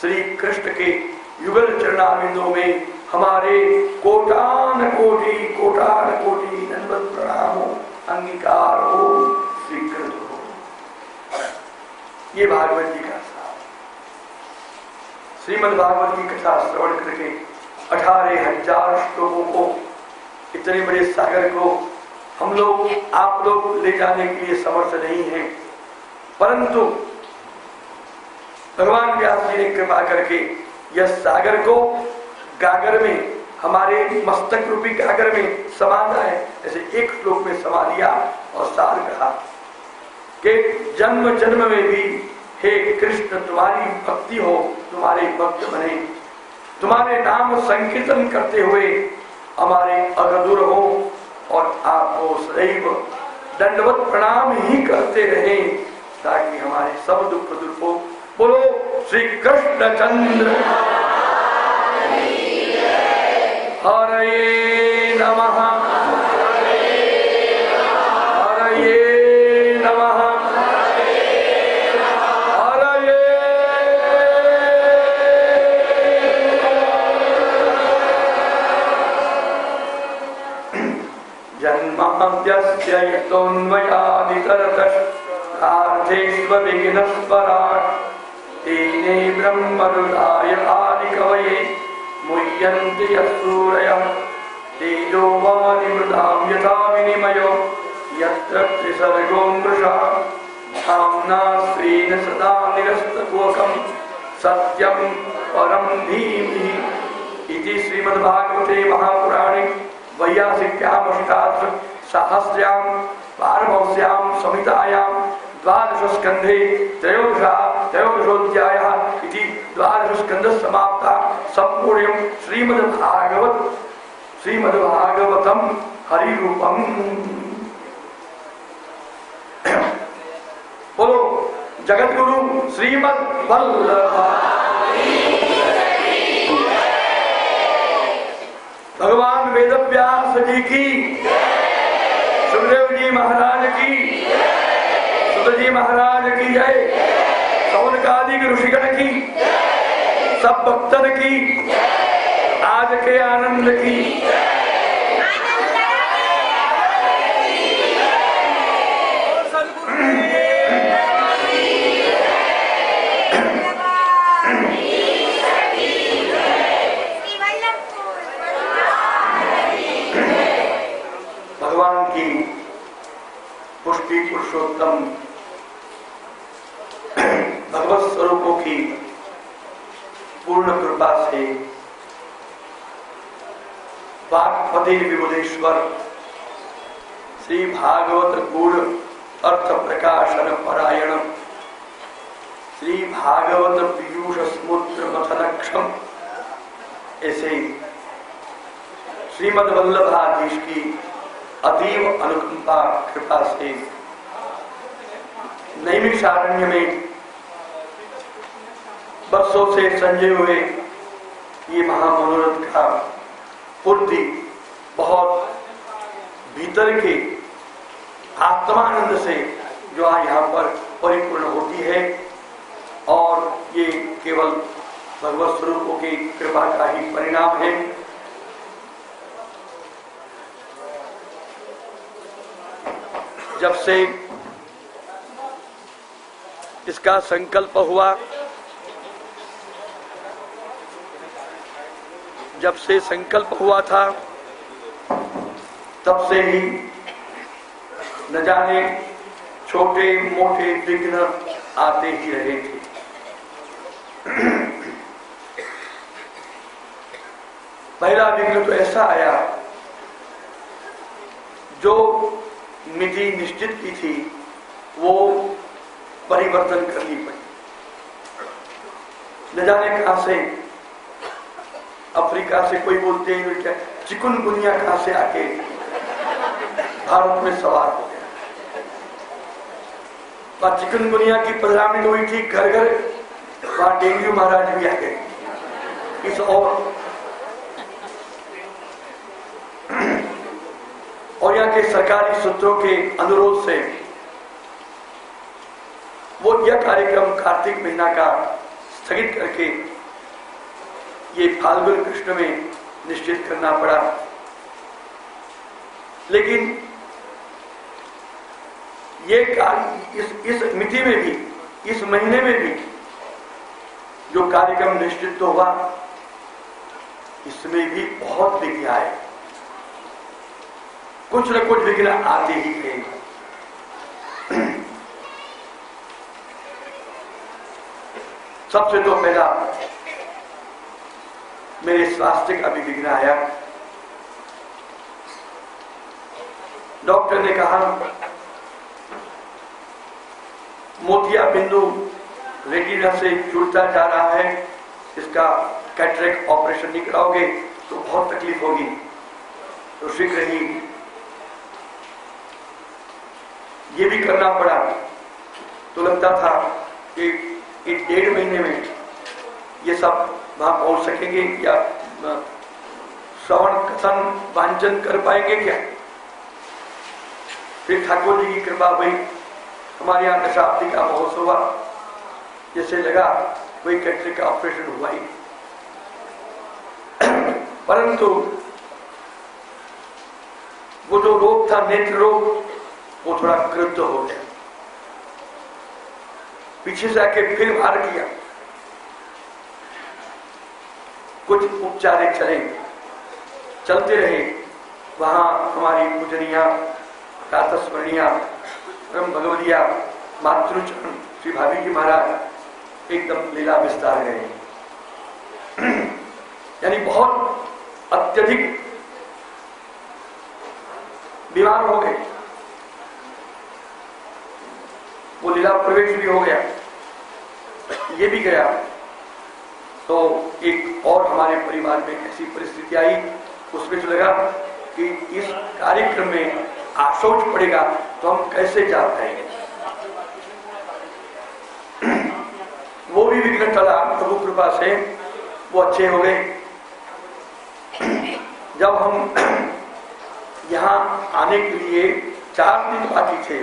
श्री कृष्ण के युगल चरणाबिंदों में हमारे कोटान कोटि दंडवत प्रणाम हो, अंगीकार हो, स्वीकृत हो। ये भागवत जी का सार। श्रीमद् भागवत की कथा श्रवण करके 18,000 श्लोकों को, इतने बड़े सागर को हम लोग, आप लोग ले जाने के लिए समर्थ नहीं हैं, परंतु भगवान व्यास जी ने कृपा करके यह सागर को गागर में, हमारे मस्तक रूपी गागर में समाना है। ऐसे एक श्लोक में समा दिया और सार कहा कि जन्म जन्म में भी हे कृष्ण तुम्हारी भक्ति हो, तुम्हारे भक्त बने, तुम्हारे नाम संकीर्तन करते हुए हमारे अगदूर हो, और आपको सदैव दंडवत प्रणाम ही करते रहें, ताकि हमारे सब दुख दूर हो। बोलो श्री कृष्ण चंद्र हरये नमः, हरये नमः, हरये जन्माद्यस्य यतोऽन्वयादितरतश्चार्थेष्वविघ्नस्वराट् तेने ब्रह्मरुदाय आदिकवये मुह्यन्ति यत्सूरयः तेजो वारिमृतां यथा विनिमयो यत्र त्रिसर्गो मृषा धाम्ना स्वेन सदा निरस्तकुहकं सत्यं परं धीमहि। इति श्रीमद्भागवते महापुराणे वैयासिक्यां अष्टादशसहस्र्यां पारमहंस्यां संहितायां द्वादशस्कन्धे त्रयोदशोऽध्यायः इति द्वादशस्कन्धः समाप्ता। सम्पूर्णं श्रीमद्भागवतं हरिरूपम्। बोलो जगद्गुरु श्रीमद्वल्लभ भगवान वेदव्यास जी की, सुखदेव जी महाराज की, सुत जी महाराज की जय, सौनकादिक ऋषिगण की, सब भक्तन की, आज के आनंद की। भगवान की पुष्टि पुरुषोत्तम भगवत स्वरूपों की पूर्ण कृपा से वाक्पति विबुधेश्वर श्री भागवत गूढ़ अर्थ प्रकाशन परायण श्री भागवत पीयूष समुद्र मथनक्षम ऐसे श्रीमद् वल्लभाधीश की अतीव अनुकंपा कृपा से नैमिषारण्य में बरसों से संजय हुए ये महामनोरथ का पूर्ति बहुत भीतर के आत्मानंद से जो यहाँ पर परिपूर्ण होती है, और ये केवल भगवत स्वरूपों की कृपा का ही परिणाम है। जब से इसका संकल्प हुआ, जब से संकल्प हुआ था तब से ही न जाने छोटे मोटे विघ्न आते ही रहे थे। पहला विघ्न तो ऐसा आया जो मिति निश्चित की थी वो परिवर्तन करनी पड़ी। न जाने कहां से अफ्रीका से कोई बोलते हैं क्या चिकुनगुनिया कहां से आके भारत में सवार हो गया। वहां चिकुनगुनिया की पधरावनी हुई थी घर घर, वहां डेंगू महाराज भी आ गए। इस और यहाँ के सरकारी सूत्रों के अनुरोध से वो यह कार्यक्रम कार्तिक महीना का स्थगित करके ये फाल्गुन कृष्ण में निश्चित करना पड़ा। लेकिन ये इस मिति में भी, इस महीने में भी जो कार्यक्रम निश्चित तो हुआ, इसमें भी बहुत विघ्न आए। कुछ न कुछ विघ्न आते ही गए। सबसे तो पहला मेरे स्वास्थ्य का भी विघ्न आया। डॉक्टर ने कहा मोतिया बिंदु रेटिना से जुड़ता जा रहा है, इसका कैटरेक्ट ऑपरेशन नहीं कराओगे तो बहुत तकलीफ होगी। तो शीघ्र ही ये भी करना पड़ा। तो लगता था कि 1.5 महीने में ये सब वहां पहुंच सकेंगे या श्रवण कथन वांचन कर पाएंगे क्या। फिर ठाकुर जी की कृपा हुई, हमारे यहाँ दशाब्दी का महोत्सव हुआ, जैसे लगा कोई कैटरेक्ट का ऑपरेशन हुआ ही। परंतु वो जो रोग था, नेत्र रोग, वो थोड़ा क्रुद्ध हो गया। पीछे से आके फिर वार किया। कुछ उपचार चलते रहे। वहां हमारी पूजनिया, प्रातस्मरणिया, परम भगवतिया, मातृचरण श्री भाभी जी महाराज एकदम लीला विस्तार गए। यानी बहुत अत्यधिक बीमार हो गए। वो लीला प्रवेश भी हो गया, ये भी गया। तो एक और हमारे परिवार में ऐसी परिस्थिति आई, उसमें जो लगा कि इस कार्यक्रम में आशौच पड़ेगा तो हम कैसे जा पाएंगे। वो भी विघ्न टला प्रभु कृपा से, वो अच्छे हो गए। जब हम यहाँ आने के लिए 4 दिन बाकी थे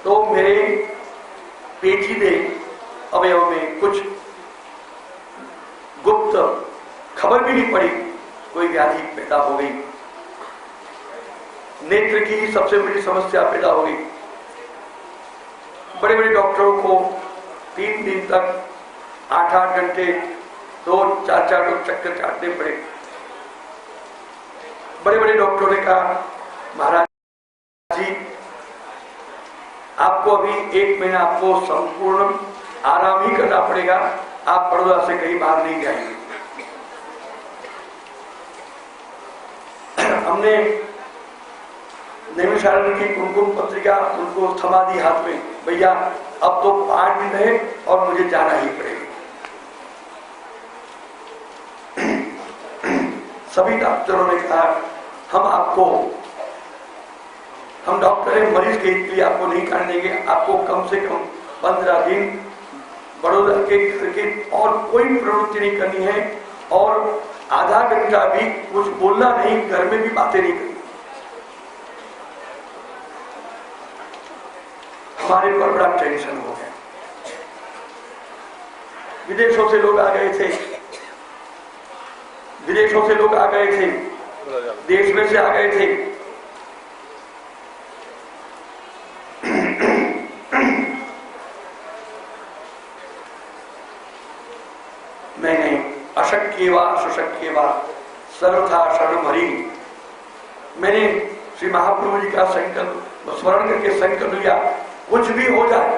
तो मेरे पेचीदे अवयव में कुछ गुप्त खबर भी नहीं पड़ी, कोई व्याधि पैदा हो गई। नेत्र की सबसे बड़ी समस्या पैदा हो गई। बड़े बड़े डॉक्टरों को 3 दिन तक 8-8 घंटे 2-4 लोग चक्कर काटने पड़े। बड़े बड़े डॉक्टरों ने कहा महाराज जी आपको अभी 1 महीना आपको संपूर्ण आराम ही करना पड़ेगा, आप बड़ौदा से कहीं बाहर नहीं जाएंगे। हमने नैमिषारण्य की कुमकुम पत्रिका उनको थमा दी हाथ में, भैया अब तो 5 दिन है और मुझे जाना ही पड़ेगा। सभी डॉक्टरों ने कहा हम डॉक्टर हैं, मरीज के हित के लिए आपको नहीं करने देंगे, आपको कम से कम 15 दिन बड़ौदा के घर के और कोई प्रवृत्ति नहीं करनी है और आधा घंटा भी कुछ बोलना नहीं, घर में भी बातें नहीं करनी। हमारे पर बड़ा टेंशन हो गया। विदेशों से लोग आ गए थे, देश में से आ गए थे। मैंने अशक्यवा सुशक्यवा सर्वथा शरणम हरि, मैंने श्री महाप्रभु जी का संकल्प स्मरण करके संकल्प लिया, कुछ भी हो जाए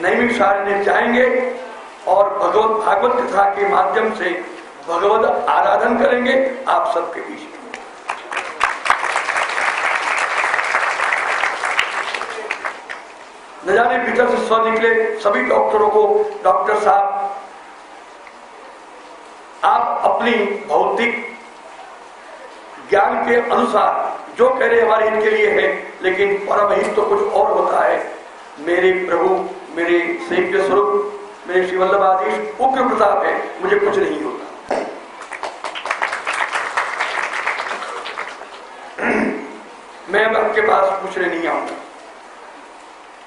नैमिष सारण्य जाएंगे और भगवत भागवत कथा के माध्यम से भगवत आराधन करेंगे आप सबके बीच। न जाने भीतर से स्व निकले सभी डॉक्टरों को, डॉक्टर साहब आप अपनी भौतिक ज्ञान के अनुसार जो कह रहे हमारे हित के लिए है, लेकिन परम हित तो कुछ और होता है। मेरे प्रभु, मेरे सेव्य स्वरूप, मेरे श्री वल्लभाधीश उग्र प्रताप है, मुझे कुछ नहीं होता। मैं आपके पास पूछने नहीं आऊंगा।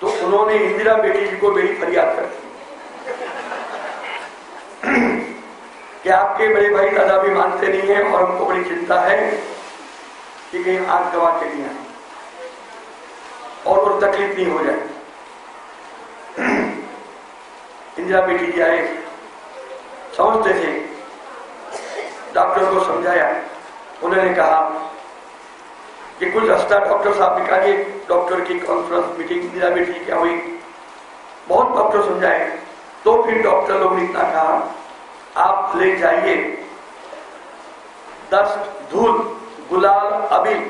तो उन्होंने इंदिरा बेटी जी को मेरी फरियाद कर दी कि आपके बड़े भाई दादा भी मानते नहीं है और हमको बड़ी चिंता है कि कहीं आंख गवा के नहीं आए और तकलीफ नहीं हो जाए। इंदिरा बेटी जी आए, समझते थे, डॉक्टर को समझाया, उन्होंने कहा कि कुछ रास्ता डॉक्टर साहब निकालिए। डॉक्टर की कॉन्फ्रेंस मीटिंग इंदिरा बेटी क्या हुई, बहुत डॉक्टर समझाए, तो फिर डॉक्टर लोग ने इतना कहा आप ले जाइए 10 धूल गुलाल अबीर,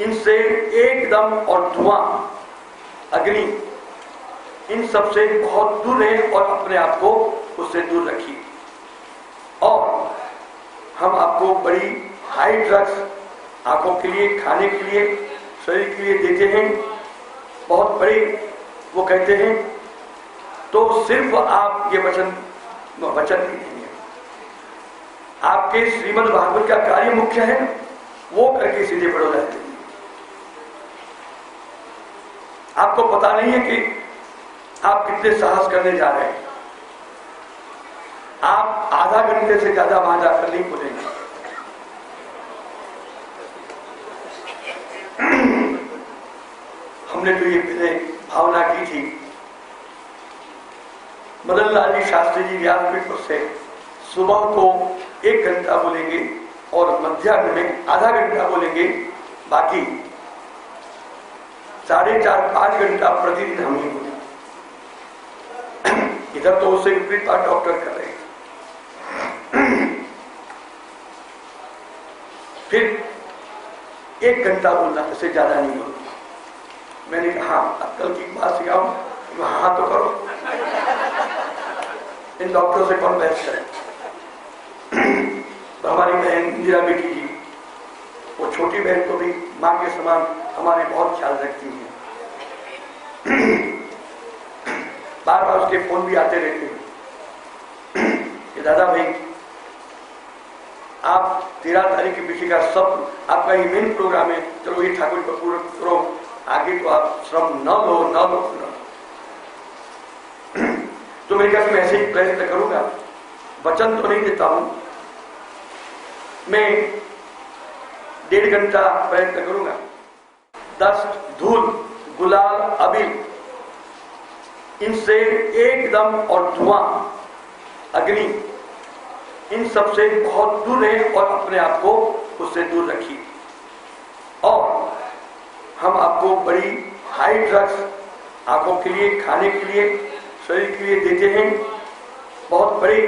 इनसे एकदम और धुआं अग्नि, इन सबसे बहुत दूर रहे और अपने आप को उससे दूर रखिए। और हम आपको बड़ी हाई ड्रग्स आंखों के लिए, खाने के लिए, शरीर के लिए देते हैं, बहुत बड़े वो कहते हैं, तो सिर्फ आप ये वचन दीजिए। आपके श्रीमद् भागवत का कार्य मुख्य है, वो करके सीधे बड़ौदा जाते हैं। आपको पता नहीं है कि आप कितने साहस करने जा रहे हैं। आप आधा घंटे से ज्यादा वहां जाकर नहीं बोलेंगे। हमने तो ये पहले भावना की थी, मदन लाल जी शास्त्री जी व्यासपीठ से सुबह को 1 घंटा बोलेंगे और मध्याह्न में आधा घंटा बोलेंगे, बाकी 4.5-5 घंटा प्रतिदिन हम ही बोलेंगे। इधर तो उससे विपरीत बात डॉक्टर कर रहे हैं। फिर 1 घंटा बोलना, इससे ज्यादा नहीं बोलना। मैंने कहा अब कल की बात सिखाऊं, हाँ तो करो, इन डॉक्टरों से कौन बहस करे। तो हमारी बहन इंदिरा बेटी जी, वो छोटी बहन को भी मां के समान हमारे बहुत ख्याल रखती है। बार बार उसके फोन भी आते रहते हैं कि दादा भाई आप 13 तारीख की पीछे का सब आपका ही मेन प्रोग्राम है, चलो ये ठाकुर को पूरा करो, आगे तो आप श्रम न लो। तो मेरे ख्याल मैं ऐसे ही प्रयत्न करूंगा, वचन तो नहीं देता हूं, मैं 1.5 घंटा प्रयत्न करूंगा। 10 धूल गुलाल अबीर, इनसे एकदम और धुआं अग्नि, इन सबसे बहुत दूर रहे और अपने आप को उससे दूर रखिए। और हम आपको बड़ी हाई ड्रग्स आंखों के लिए, खाने के लिए, शरीर के लिए देते हैं, बहुत बड़े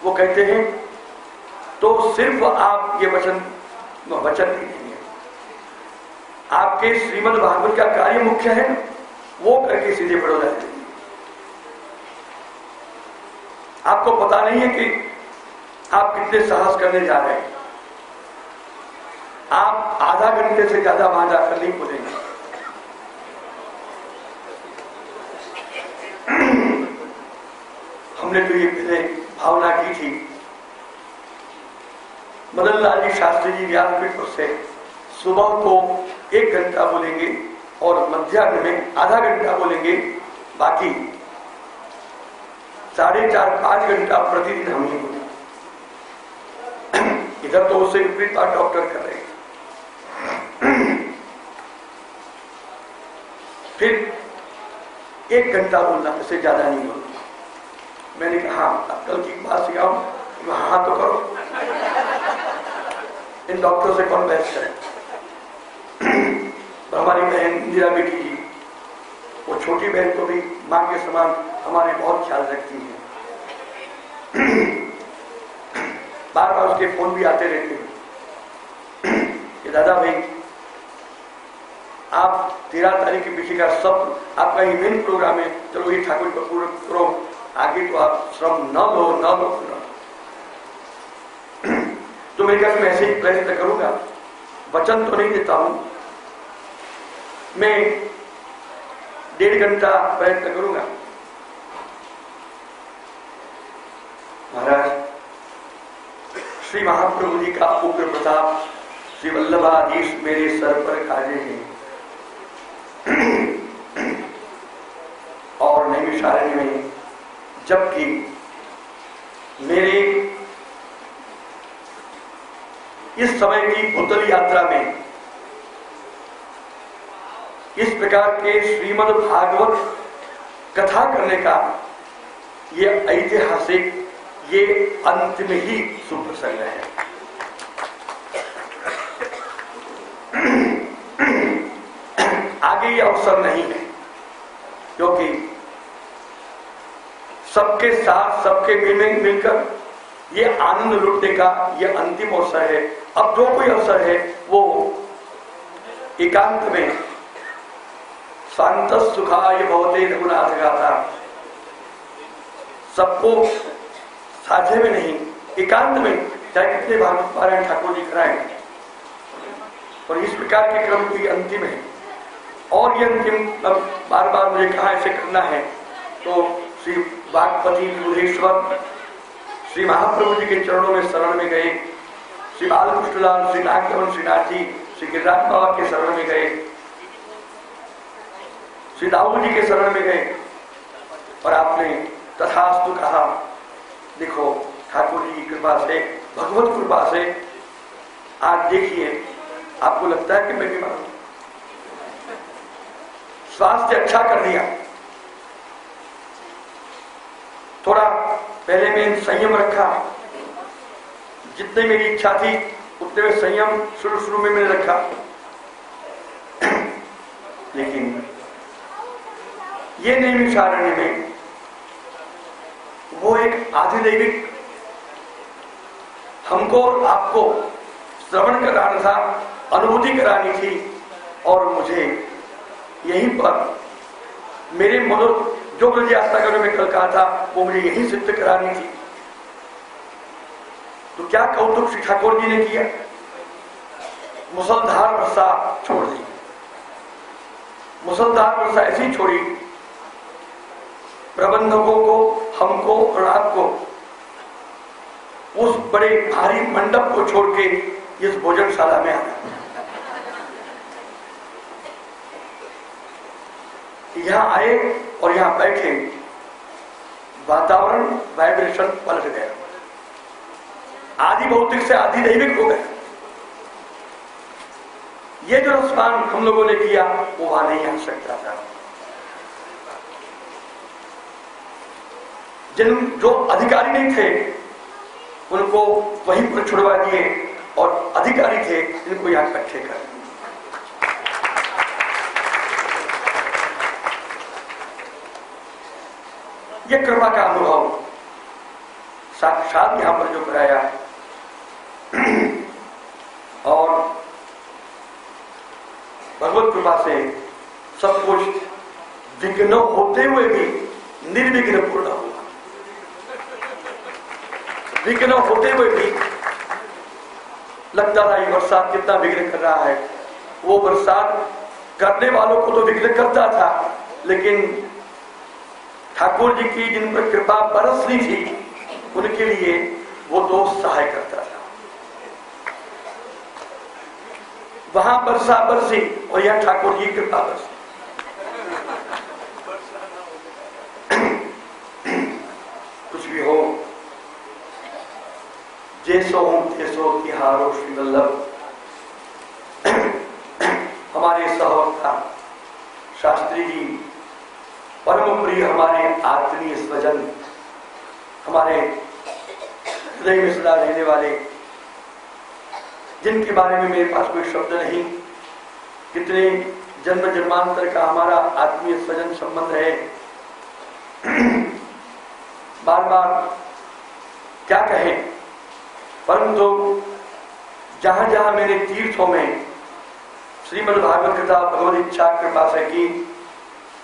वो कहते हैं, तो सिर्फ आप ये वचन दीजिए। आपके श्रीमद् भागवत का कार्य मुख्य है, वो करके सीधे बड़ौदा जाते हैं। आपको पता नहीं है कि आप कितने साहस करने जा रहे हैं। आप आधा घंटे से ज्यादा वहां जाकर नहीं बोलेंगे। हमने तो ये पहले भावना की थी, मदन लाल जी शास्त्री जी व्यासपीठ से सुबह को 1 घंटा बोलेंगे और मध्याह्न में आधा घंटा बोलेंगे, बाकी 4.5-5 घंटा प्रतिदिन हम ही बोलेंगे। इधर तो उससे विपरीत बात डॉक्टर कर रहे हैं। फिर 1 घंटा बोलना, इससे ज्यादा नहीं बोलना। मैंने कहा अब कल की बात से आओ, हाँ तो करो, इन डॉक्टरों से कौन बहस करे। तो हमारी बहन इंदिरा बेटी जी, वो छोटी बहन को भी मां के समान हमारे बहुत ख्याल रखती है। बार बार उसके फोन भी आते रहते हैं कि दादा भाई आप 13 तारीख की पीछे का सब आपका ही मेन प्रोग्राम है, चलो ये ठाकुर को पूरा करो, आगे तो आप श्रम न लो। तो मेरे ख्याल में ऐसे ही प्रयत्न करूंगा, वचन तो नहीं देता हूं, मैं 1.5 घंटा प्रयत्न करूंगा। महाराज श्री महाप्रभु जी का उग्र प्रताप श्री वल्लभाधीश मेरे सर पर काजे हैं और नैमिषारण्य में, जबकि मेरे इस समय की भूतल यात्रा में इस प्रकार के श्रीमद् भागवत कथा करने का ये ऐतिहासिक, ये अंतिम ही सुप्रसंग है। आगे ये अवसर नहीं है, क्योंकि सबके साथ सबके मिलकर ये आनंद लुटने का ये अंतिम अवसर है। अब जो कोई अवसर है वो एकांत में शांत सुखाय भवते रघुनाथ गाथा, सबको साझे में नहीं, एकांत में, चाहे कितने भागवत पारायण ठाकुर जी कराएं। और इस प्रकार के क्रम की अंतिम है, और ये अंतिम बार बार मुझे कहा ऐसे करना है, तो श्री वागपति बुधेश्वर श्री महाप्रभु जी के चरणों में शरण में गए, श्री बालकृष्णलाल, श्री नागरमन श्रीनाथ जी, श्री गिरिराज बाबा के शरण में गए, श्री दाऊ जी के शरण में गए, और आपने तथास्तु कहा। देखो ठाकुर जी की कृपा से, भगवत कृपा से आज देखिए, आपको लगता है कि मैं बीमार हूं, स्वास्थ्य अच्छा कर दिया। थोड़ा पहले मैं संयम रखा, जितनी मेरी इच्छा थी उतने में संयम शुरू में मैंने रखा, लेकिन ये नैमिषारण्य में वो एक आधिदैविक हमको आपको श्रवण कराना था, अनुभूति करानी थी, और मुझे यहीं पर मेरे मनोरथ जो मुझे यात्रा में कल कहा था वो मुझे यही सिद्ध करानी थी। तो क्या कौतुक श्री ठाकुर जी ने किया, मुसलधार वर्षा छोड़ दी। मुसलधार वर्षा ऐसी छोड़ी, प्रबंधकों को, हमको और आपको उस बड़े भारी मंडप को छोड़ के इस भोजनशाला में आना, यहां आए और यहां बैठे, वातावरण वाइब्रेशन पलट गया, आदि भौतिक से आदि दैविक हो गया। ये जो रसपान हम लोगों ने किया वो वहां नहीं आ सकता था। जो अधिकारी नहीं थे उनको वहीं पर छुड़वा दिए, और अधिकारी थे जिनको यहां इकट्ठे कर। ये कृपा का अनुभव साक्षात यहां पर जो कराया, और भगवत कृपा से सब कुछ विघ्न होते हुए भी निर्विघ्न पूर्ण हुआ। विघ्न होते हुए भी लगता था ये बरसात कितना विघ्न कर रहा है, वो बरसात करने वालों को तो विघ्न करता था, लेकिन ठाकुर जी की जिन पर कृपा बरसनी थी उनके लिए वो तो सहाय करता था। वहां बरसा बरसी और यहां ठाकुर जी कृपा बरसी। कुछ भी हो, जैसो हूं तैसो तिहारो श्री वल्लभ। हमारे सहवक्ता शास्त्री जी, परम प्रिय हमारे आत्मीय स्वजन हमारे हृदय में सदा रहने वाले, जिनके बारे में मेरे पास कोई शब्द नहीं, कितने जन्म जन्मांतर का हमारा आत्मीय स्वजन संबंध है, बार बार क्या कहें। परंतु जहां जहां मेरे तीर्थों में श्रीमद् भागवत कथा भगवत इच्छा कृपा से की,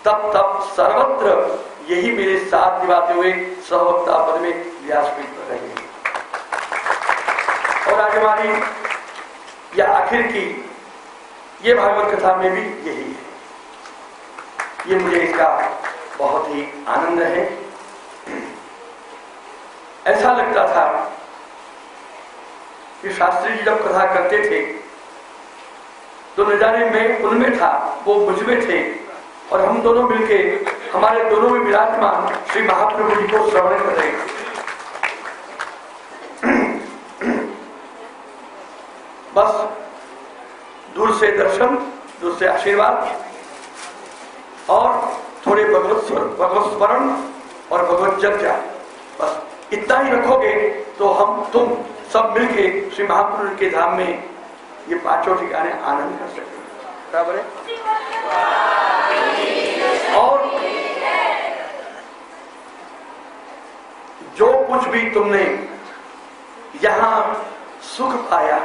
तब तब सर्वत्र यही मेरे साथ निभाते हुए सहवक्ता पद में व्यासपीठ पर रहे। और आज हमारी या आखिर की ये भागवत कथा में भी यही है। ये मुझे इसका बहुत ही आनंद है। ऐसा लगता था कि शास्त्री जी जब कथा करते थे तो न जाने मैं उनमें था, वो मुझ में थे, और हम दोनों मिलके हमारे दोनों में विराजमान श्री महाप्रभु जी को श्रवण कर रहे थे। बस दूर से दर्शन, दूर से आशीर्वाद और थोड़े भगवत स्मरण और भगवत चर्चा, बस इतना ही रखोगे तो हम तुम सब मिलके श्री महाप्रभु के धाम में ये पांचों ठिकाने आनंद कर सकेंगे। बराबर है। और जो कुछ भी तुमने यहां सुख पाया,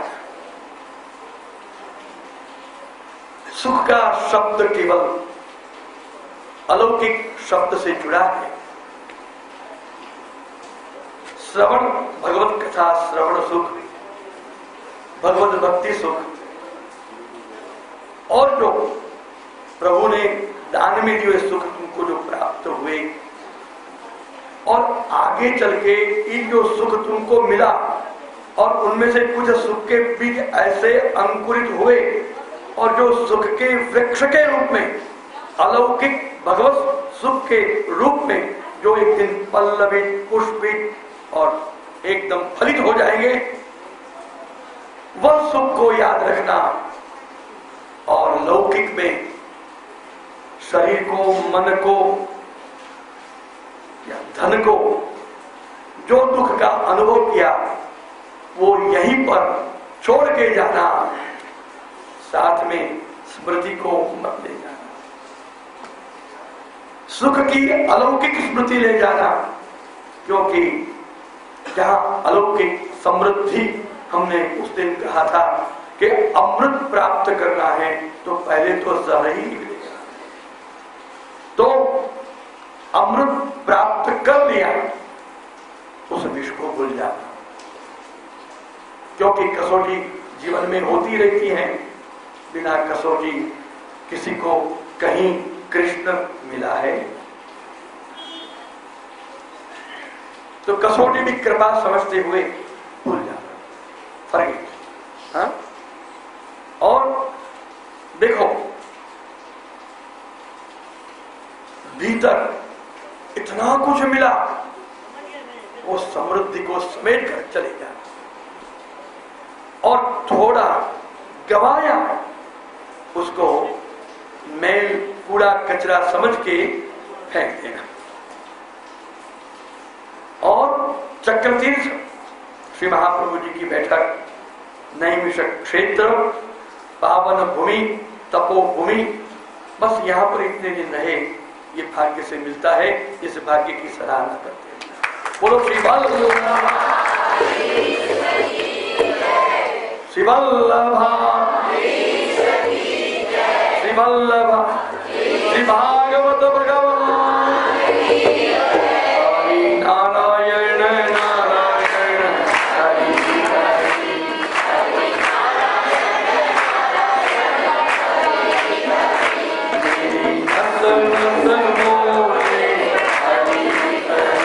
सुख का शब्द केवल अलौकिक शब्द से जुड़ा है। श्रवण, भगवत कथा श्रवण सुख, भगवत भक्ति सुख, और जो प्रभु ने दान में दिए सुख तुमको जो प्राप्त हुए, और आगे चल के इन जो सुख तुमको मिला और उनमें से कुछ सुख के बीज ऐसे अंकुरित हुए और जो सुख के वृक्ष के रूप में, अलौकिक भगवत सुख के रूप में जो एक दिन पल्लवित, पुष्पित और एकदम फलित हो जाएंगे, वह सुख को याद रखना। और लौकिक में शरीर को, मन को या धन को जो दुख का अनुभव किया, वो यहीं पर छोड़ के जाना, साथ में स्मृति को मत ले जाना। सुख की अलौकिक स्मृति ले जाना, क्योंकि जहां अलौकिक समृद्धि, हमने उस दिन कहा था कि अमृत प्राप्त करना है तो पहले तो जहर ही निकलेगा। तो अमृत प्राप्त कर लिया, उस विष को भूल जाना, क्योंकि कसौटी जीवन में होती रहती है। बिना कसौटी किसी को कहीं कृष्ण मिला है? तो कसौटी भी कृपा समझते हुए भूल जाना, फॉरगेट। हाँ? और देखो, भीतर इतना कुछ मिला, वो समृद्धि को समेट कर चले जाना, और थोड़ा गवाया उसको मैल, कूड़ा, कचरा समझ के फेंक देना। और चक्रतीर्थ श्री महाप्रभु जी की बैठक, नैमिषक क्षेत्र, पावन भूमि, तपोभूमि, बस यहाँ पर इतने दिन रहे, ये भाग्य से मिलता है। इस भाग्य की सराहना करते हैं। बोलो श्री वल्लभा, श्री वल्लभा, श्री वल्लभा, श्री भागवत भगवान हरि नारायण नारायण हरि हरि नंदन नंदन मोरे हरि हरि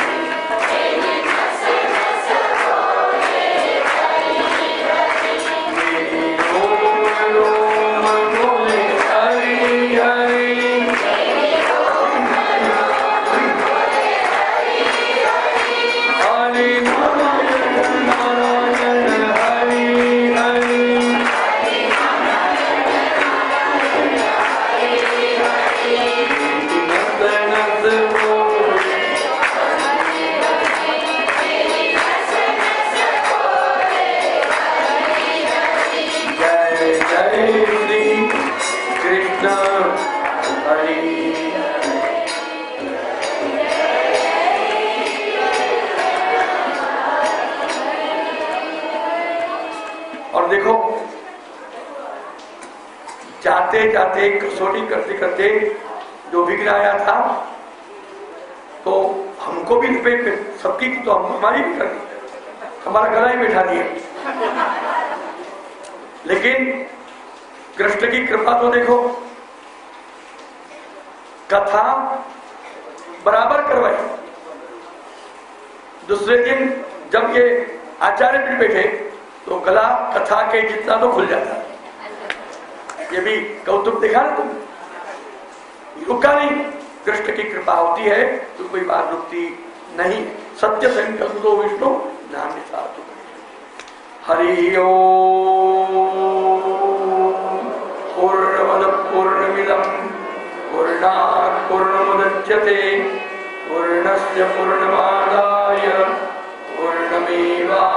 जाते जाते कसौटी करते करते जो विघ्न आया था, तो हमको भी लपेट में सबकी तो हमारी भी कर दी, हमारा गला ही बैठा दिया। लेकिन कृष्ण की कृपा तो देखो, कथा बराबर करवाई। दूसरे दिन जब ये आचार्य भी बैठे तो गला कथा के जितना तो खुल जाता। ये भी कौतुक देखा ना तुम, रुका नहीं। कृष्ण की कृपा होती है तो कोई बात रुकती नहीं। सत्य संकल्प तो विष्णु नाम साधु। हरि ओम। पूर्णमद पूर्णमिदं पूर्णात् पूर्णमुदच्यते पूर्णस्य पूर्णमादाय पूर्णमेवावशिष्यते।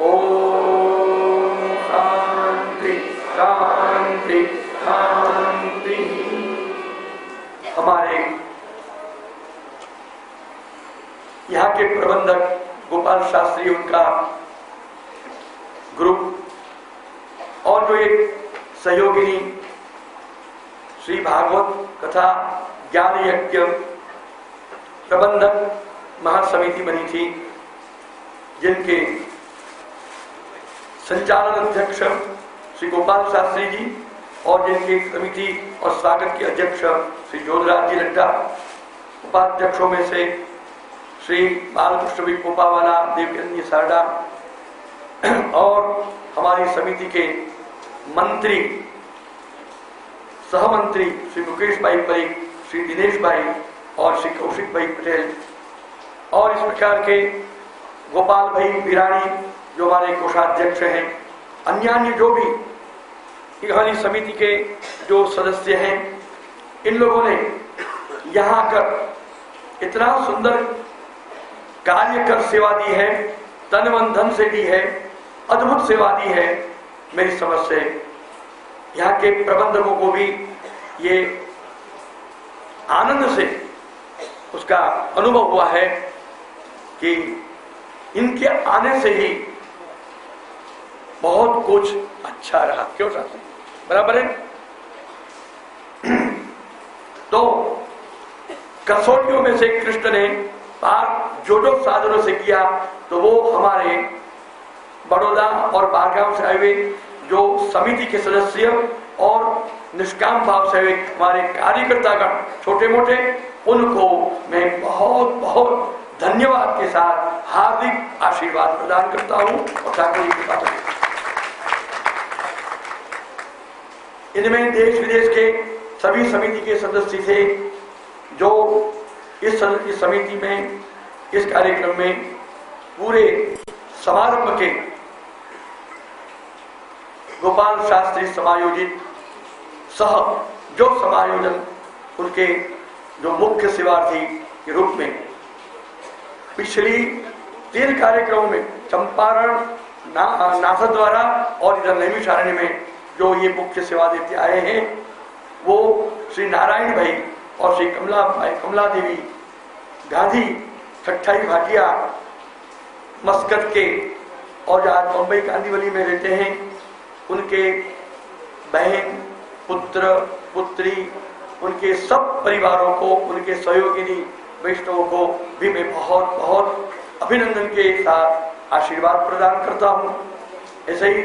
ओम शांति शांति शांति। हमारे यहाँ के प्रबंधक गोपाल शास्त्री, उनका ग्रुप, और जो एक सहयोगिनी श्री भागवत कथा ज्ञान यज्ञ प्रबंधक महासमिति बनी थी, जिनके संचालन अध्यक्ष श्री गोपाल शास्त्री जी और जिनकी समिति और स्वागत के अध्यक्ष श्री जोधराज जी लड्डा, उपाध्यक्षों में से श्री बालकृष्ण भी पोपावाला, देवकन्या सारडा, और हमारी समिति के मंत्री सहमंत्री श्री मुकेश भाई परीख, श्री दिनेश भाई और श्री कौशिक भाई पटेल, और इस प्रकार के गोपाल भाई बिरानी जो हमारे कोषाध्यक्ष हैं, अन्य जो भी हमारी समिति के जो सदस्य हैं, इन लोगों ने यहाँ आकर इतना सुंदर कार्य कर सेवा दी है, तन मन धन से दी है, अद्भुत सेवा दी है। मेरी समझ से यहाँ के प्रबंधकों को भी ये आनंद से उसका अनुभव हुआ है कि इनके आने से ही बहुत कुछ अच्छा रहा। क्यों चाहते हैं? बराबर है। तो कसौटियों में से कृष्ण ने पार जो जो साधनों से किया, तो वो हमारे बड़ौदा और बारगांव से आए हुए जो समिति के सदस्य और निष्काम भाव से हमारे कार्यकर्तागण छोटे मोटे, उनको मैं बहुत बहुत धन्यवाद के साथ हार्दिक आशीर्वाद प्रदान करता हूं और ठाकुर जी की बात। इनमें देश विदेश के सभी समिति के सदस्य थे जो इस समिति में, इस कार्यक्रम में पूरे समारंभ के गोपाल शास्त्री समायोजित सह जो समायोजन उनके जो मुख्य सेवार्थी के रूप में पिछली 3 कार्यक्रमों में चंपारण, नाथद्वारा और इधर नैमिषारण्य में जो ये मुख्य सेवा देते आए हैं, वो श्री नारायण भाई और श्री कमला देवी गांधी छठाई भाटिया मस्कत के, और आज मुंबई कांदीवली में रहते हैं, उनके बहन पुत्र पुत्री, उनके सब परिवारों को, उनके सहयोगिनी वैष्णवों को भी मैं बहुत बहुत अभिनंदन के साथ आशीर्वाद प्रदान करता हूँ। ऐसे ही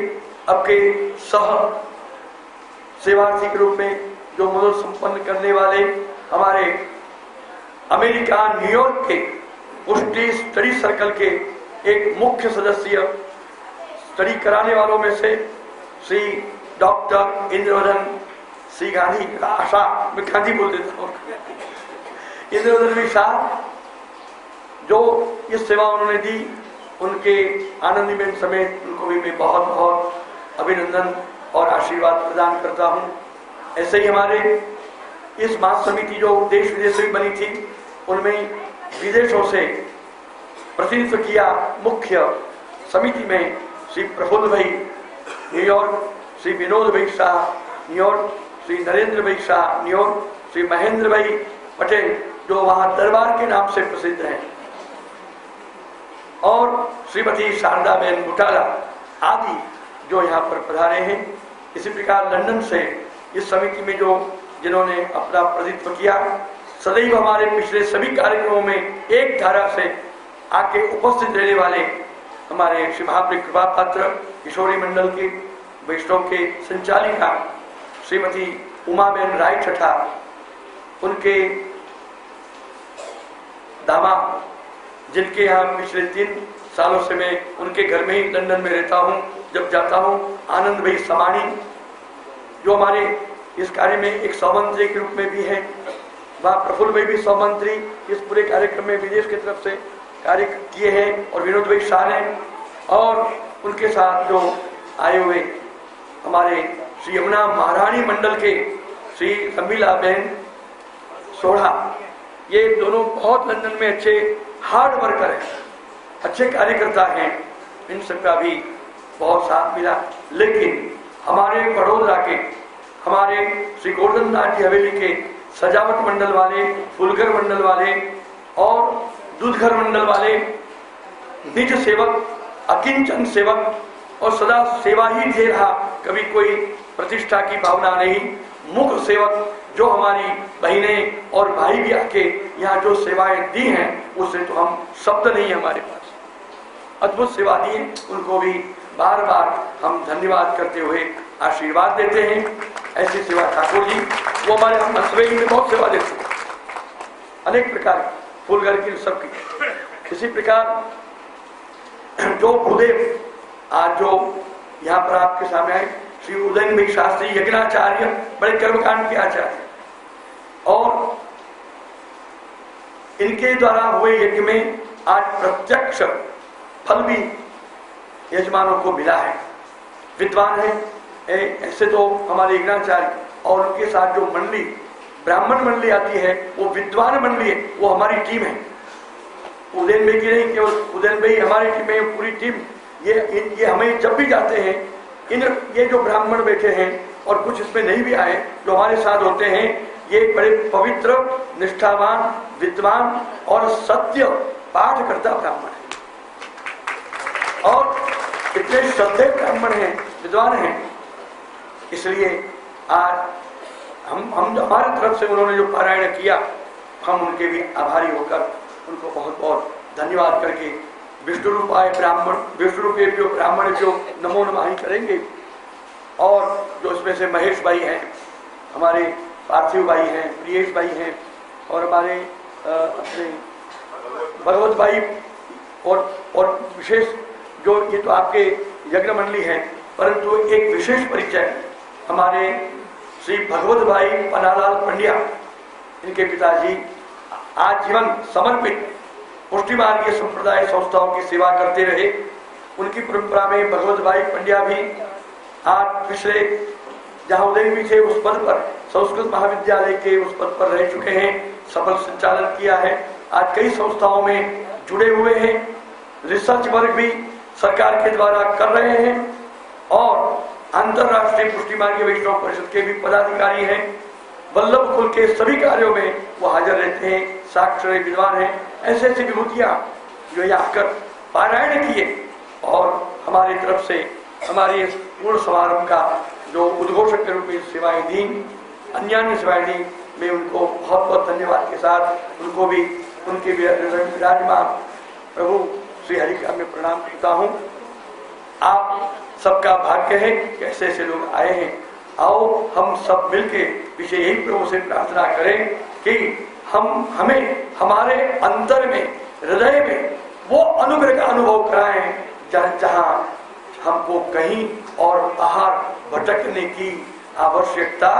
आपके सह सेवार्थी के रूप में जो मनोरथ संपन्न करने वाले हमारे अमेरिका न्यूयॉर्क के पुष्टि स्टडी सर्कल के एक मुख्य सदस्य, स्टडी कराने वालों में से श्री डॉक्टर इंद्रवर्धन श्री गांधी आशा, मैं गांधी बोल देता हूँ, इंद्रवर्धन शाह, जो ये सेवा उन्होंने दी, उनके आनंदीबेन समेत उनको भी मैं बहुत बहुत अभिनंदन और आशीर्वाद प्रदान करता हूँ। ऐसे ही हमारे इस महासमिति जो देश विदेश में बनी थी, उनमें विदेशों से प्रतिनिधित्व किया मुख्य समिति में श्री प्रफुल्ल भाई न्यूयॉर्क, श्री विनोद भाई शाह न्यूयॉर्क, श्री नरेंद्र भाई शाह न्यूयॉर्क, श्री महेंद्र भाई पटेल जो वहां दरबार के नाम से प्रसिद्ध हैं, और श्रीमती शारदा बेन घोटाला आदि जो यहाँ पर पधारे हैं, इसी प्रकार लंदन से इस समिति में जो जिन्होंने अपना प्रतिनिधित्व किया, सदैव हमारे पिछले सभी कार्यक्रमों में एक धारा से आके उपस्थित रहने वाले हमारे श्री महाप्रिय कृपा पात्र किशोरी मंडल के वैष्णव के संचालिका श्रीमती उमाबेन राय छठा, उनके दामाद जिनके यहाँ पिछले 3 सालों से मैं उनके घर में ही लंदन में रहता हूँ, जब जाता हूँ, आनंद भाई समानी जो हमारे इस कार्य में एक सहमंत्री के रूप में भी है, वह प्रफुल्ल भाई भी सहमंत्री इस पूरे कार्यक्रम में विदेश की तरफ से कार्य किए हैं, और विनोद भाई शाह हैं, और उनके साथ जो आए हुए हमारे श्री यमुना महारानी मंडल के श्री सम्मिला बहन सोढ़ा, ये दोनों बहुत लंदन में अच्छे हार्ड वर्कर हैं, अच्छे कार्यकर्ता हैं, इन सबका भी बहुत साथ मिला। लेकिन हमारे बड़ोदरा के हमारे श्री गोवर्धन नाथ जी हवेली के सजावट मंडल वाले, फूलघर मंडल वाले और दूधघर मंडल वाले निज सेवक, अकिंचन सेवक और सदा सेवा ही दे रहा, कभी कोई प्रतिष्ठा की भावना नहीं, मुख्य सेवक जो हमारी बहनें और भाई भी आके यहाँ जो सेवाएं दी हैं, उससे तो हम शब्द नहीं है हमारे पास, अद्भुत सेवा दी है, उनको भी बार बार हम धन्यवाद करते हुए आशीर्वाद देते हैं। ऐसी सेवा ठाकुर जी वो हमारे हम हंसवेली में बहुत सेवा देते हैं, अनेक प्रकार फूलघर की सबकी। इसी प्रकार जो भूदेव आज जो यहाँ पर आपके सामने आए, श्री उदयन भाई शास्त्री यज्ञाचार्य, बड़े कर्मकांड के आचार्य, और इनके द्वारा हुए यज्ञ में आज प्रत्यक्ष फल भी यजमानों को मिला है। विद्वान है ऐसे तो हमारे यज्ञाचार्य, और उनके साथ जो मंडली ब्राह्मण मंडली आती है वो विद्वान मंडली है, वो हमारी टीम है। उदयन भाई की नहीं, केवल उदयन भाई हमारी टीम है, पूरी टीम। ये हमें जब भी जाते हैं, ये जो ब्राह्मण बैठे हैं और कुछ इसमें नहीं भी आए जो हमारे साथ होते हैं, ये बड़े पवित्र, निष्ठावान, विद्वान और सत्य पाठ करता ब्राह्मण है, और इतने श्रद्धेय ब्राह्मण हैं, विद्वान हैं। इसलिए आज हम हमारे तरफ से उन्होंने जो पारायण किया, हम उनके भी आभारी होकर उनको बहुत बहुत धन्यवाद करके विष्णु रूप आए ब्राह्मण, विष्णु रूपे जो ब्राह्मण जो नमो नमः ही करेंगे। और जो इसमें से महेश भाई हैं, हमारे पार्थिव भाई हैं, प्रियेश भाई हैं, और हमारे अपने भगवत भाई, और विशेष जो ये तो आपके यज्ञ मंडली है, परंतु एक विशेष परिचय हमारे श्री भगवत भाई पन्नालाल पंड्या, इनके पिताजी आजीवन समर्पित पुष्टि मार्गीय संप्रदाय संस्थाओं की सेवा करते रहे। उनकी परंपरा में भगवत भाई पंड्या भी आज पिछले जहाँ उदय भी थे उस पद पर, संस्कृत महाविद्यालय के उस पद पर रह चुके हैं, सफल संचालन किया है। आज कई संस्थाओं में जुड़े हुए हैं, रिसर्च वर्क भी सरकार के द्वारा कर रहे हैं, और अंतरराष्ट्रीय पुष्टि मार्गीय वैष्णव परिषद के भी पदाधिकारी हैं। वल्लभ कुल के सभी कार्यों में वो हाजिर रहते हैं, साक्षर विद्वान हैं। ऐसे ऐसी विभूतियां जो यहाँ आकर पारायण किए, और हमारी तरफ से हमारे इस पूर्ण समारोह का जो उद्घोषक के रूप में सेवाएं दी, अन्य सेवाएं दी, मैं उनको बहुत बहुत धन्यवाद के साथ उनको भी उनके विराजमान प्रभु श्री हरि का मैं प्रणाम करता हूँ। आप सबका भाग्य है कि ऐसे ऐसे लोग आए हैं। आओ हम सब मिलके पीछे यही प्रभु से प्रार्थना करें कि हमें हमारे अंतर में, हृदय में वो अनुग्रह का अनुभव कराएं जहाँ हमको कहीं और बाहर भटकने की आवश्यकता।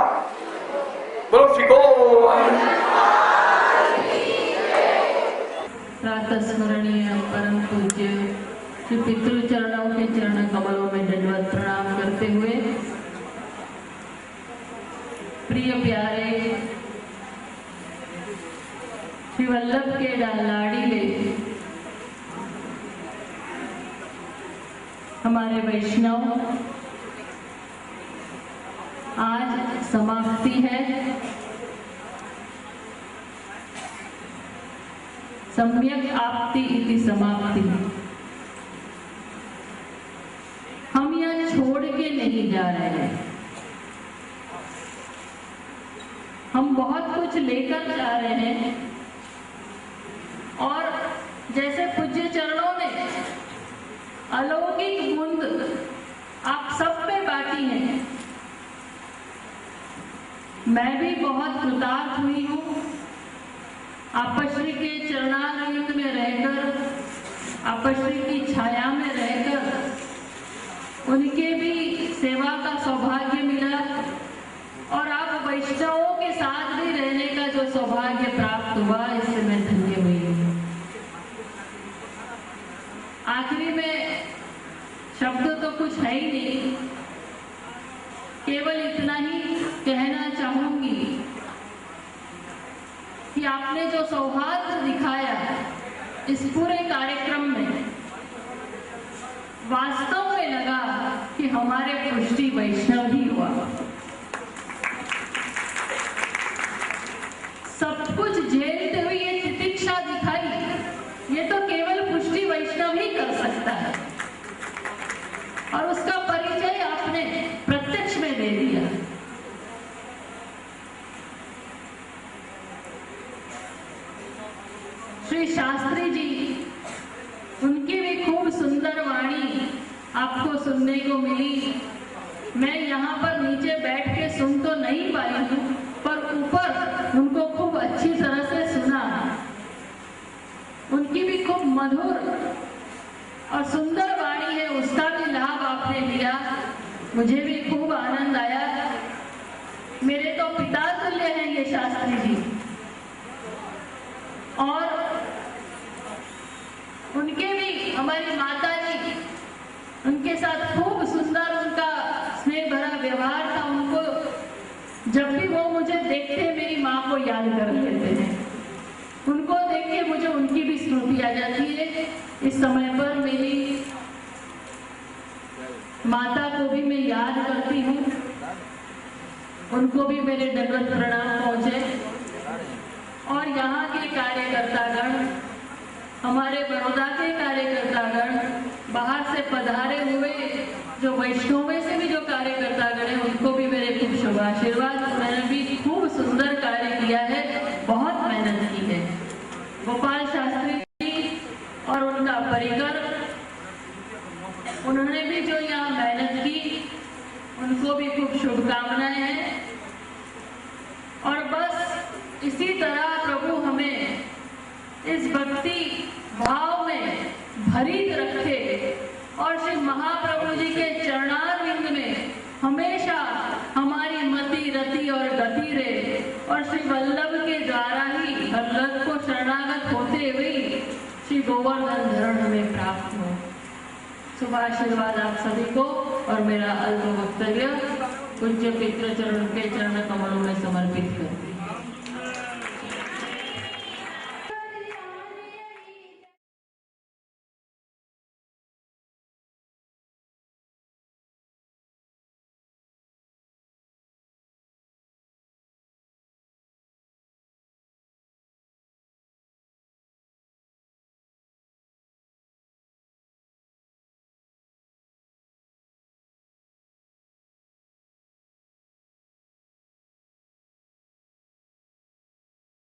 बोलो शिको। प्रातः स्मरणीय परम पूज्य श्री पितृचरणों के चरण कमलों में दंडवत प्रणाम करते हुए, प्रिय प्यारे श्री वल्लभ के लाड़ीले हमारे वैष्णव, आज समाप्ति है। सम्यक आपति इति समाप्ति। हम यह छोड़ के नहीं जा रहे हैं, लेकर जा रहे हैं। और जैसे पूज्य चरणों में अलौकिक बूंद आप सब पे बांटी है, मैं भी बहुत कृतार्थ हुई हूँ। आपश्री के चरणारविंद में रहकर, आपश्री की छाया में रहकर उनके भी सेवा का सौभाग्य मिला और आप वैष्णवों के साथ भी रहने का जो सौभाग्य प्राप्त हुआ, इससे मैं धन्य हुई हूँ। आखिरी में शब्द तो कुछ है ही नहीं, केवल इतना ही कहना चाहूंगी कि आपने जो सौहार्द दिखाया इस पूरे कार्यक्रम में, वास्तव में लगा कि हमारे पुष्टि वैष्णव ही हुआ। सब कुछ झेलते हुए ये तितिक्षा दिखाई, ये तो केवल पुष्टि वैष्णव ही कर सकता है और उसका परिचय आपने प्रत्यक्ष में दे दिया। श्री शास्त्री जी, उनकी भी खूब सुंदर वाणी आपको सुनने को मिली। मैं यहाँ पर नीचे बैठ के सुन तो नहीं पाई हूँ, पर ऊपर उनको खूब अच्छी तरह से सुना। उनकी भी खूब मधुर और सुंदर वाणी है, उसका भी लाभ आपने लिया। मुझे भी खूब आनंद आया। मेरे तो पिता तुल्य हैं ये शास्त्री जी, और उनके भी, हमारी माता जी, उनके साथ खूब सुंदर उनका स्नेह भरा व्यवहार था। उनको जब भी वो मुझे देखते मेरी माँ को याद कर लेते हैं। उनको देख के मुझे उनकी भी स्मृति आ जाती है। इस समय पर मेरी माता को भी मैं याद करती हूँ, उनको भी मेरे दंडवत प्रणाम पहुंचे। और यहाँ के कार्यकर्तागण, हमारे बड़ौदा के कार्यकर्तागण, बाहर से पधारे हुए जो वैष्णव से भी जो कार्यकर्तागण हैं, उनको भी मेरे खूब शुभ आशीर्वाद। उन्होंने भी खूब सुंदर कार्य किया है, बहुत मेहनत की है। गोपाल शास्त्री जी और उनका परिकर, उन्होंने भी जो यहाँ मेहनत की, उनको भी खूब शुभकामनाएं हैं। और बस इसी तरह प्रभु हमें इस भक्ति भाव में भरी रखे और श्री महाप्रभु जी के चरणारविंद में हमेशा हमारी मति रति और गति रहे, और श्री वल्लभ के द्वारा ही हर लग को शरणागत होते हुए श्री गोवर्धन धरण हमें प्राप्त हो। शुभ आशीर्वाद आप सभी को। और मेरा अल्प वक्तव्य पूज्य पितृ चरण के चरण कमलों में समर्पित कर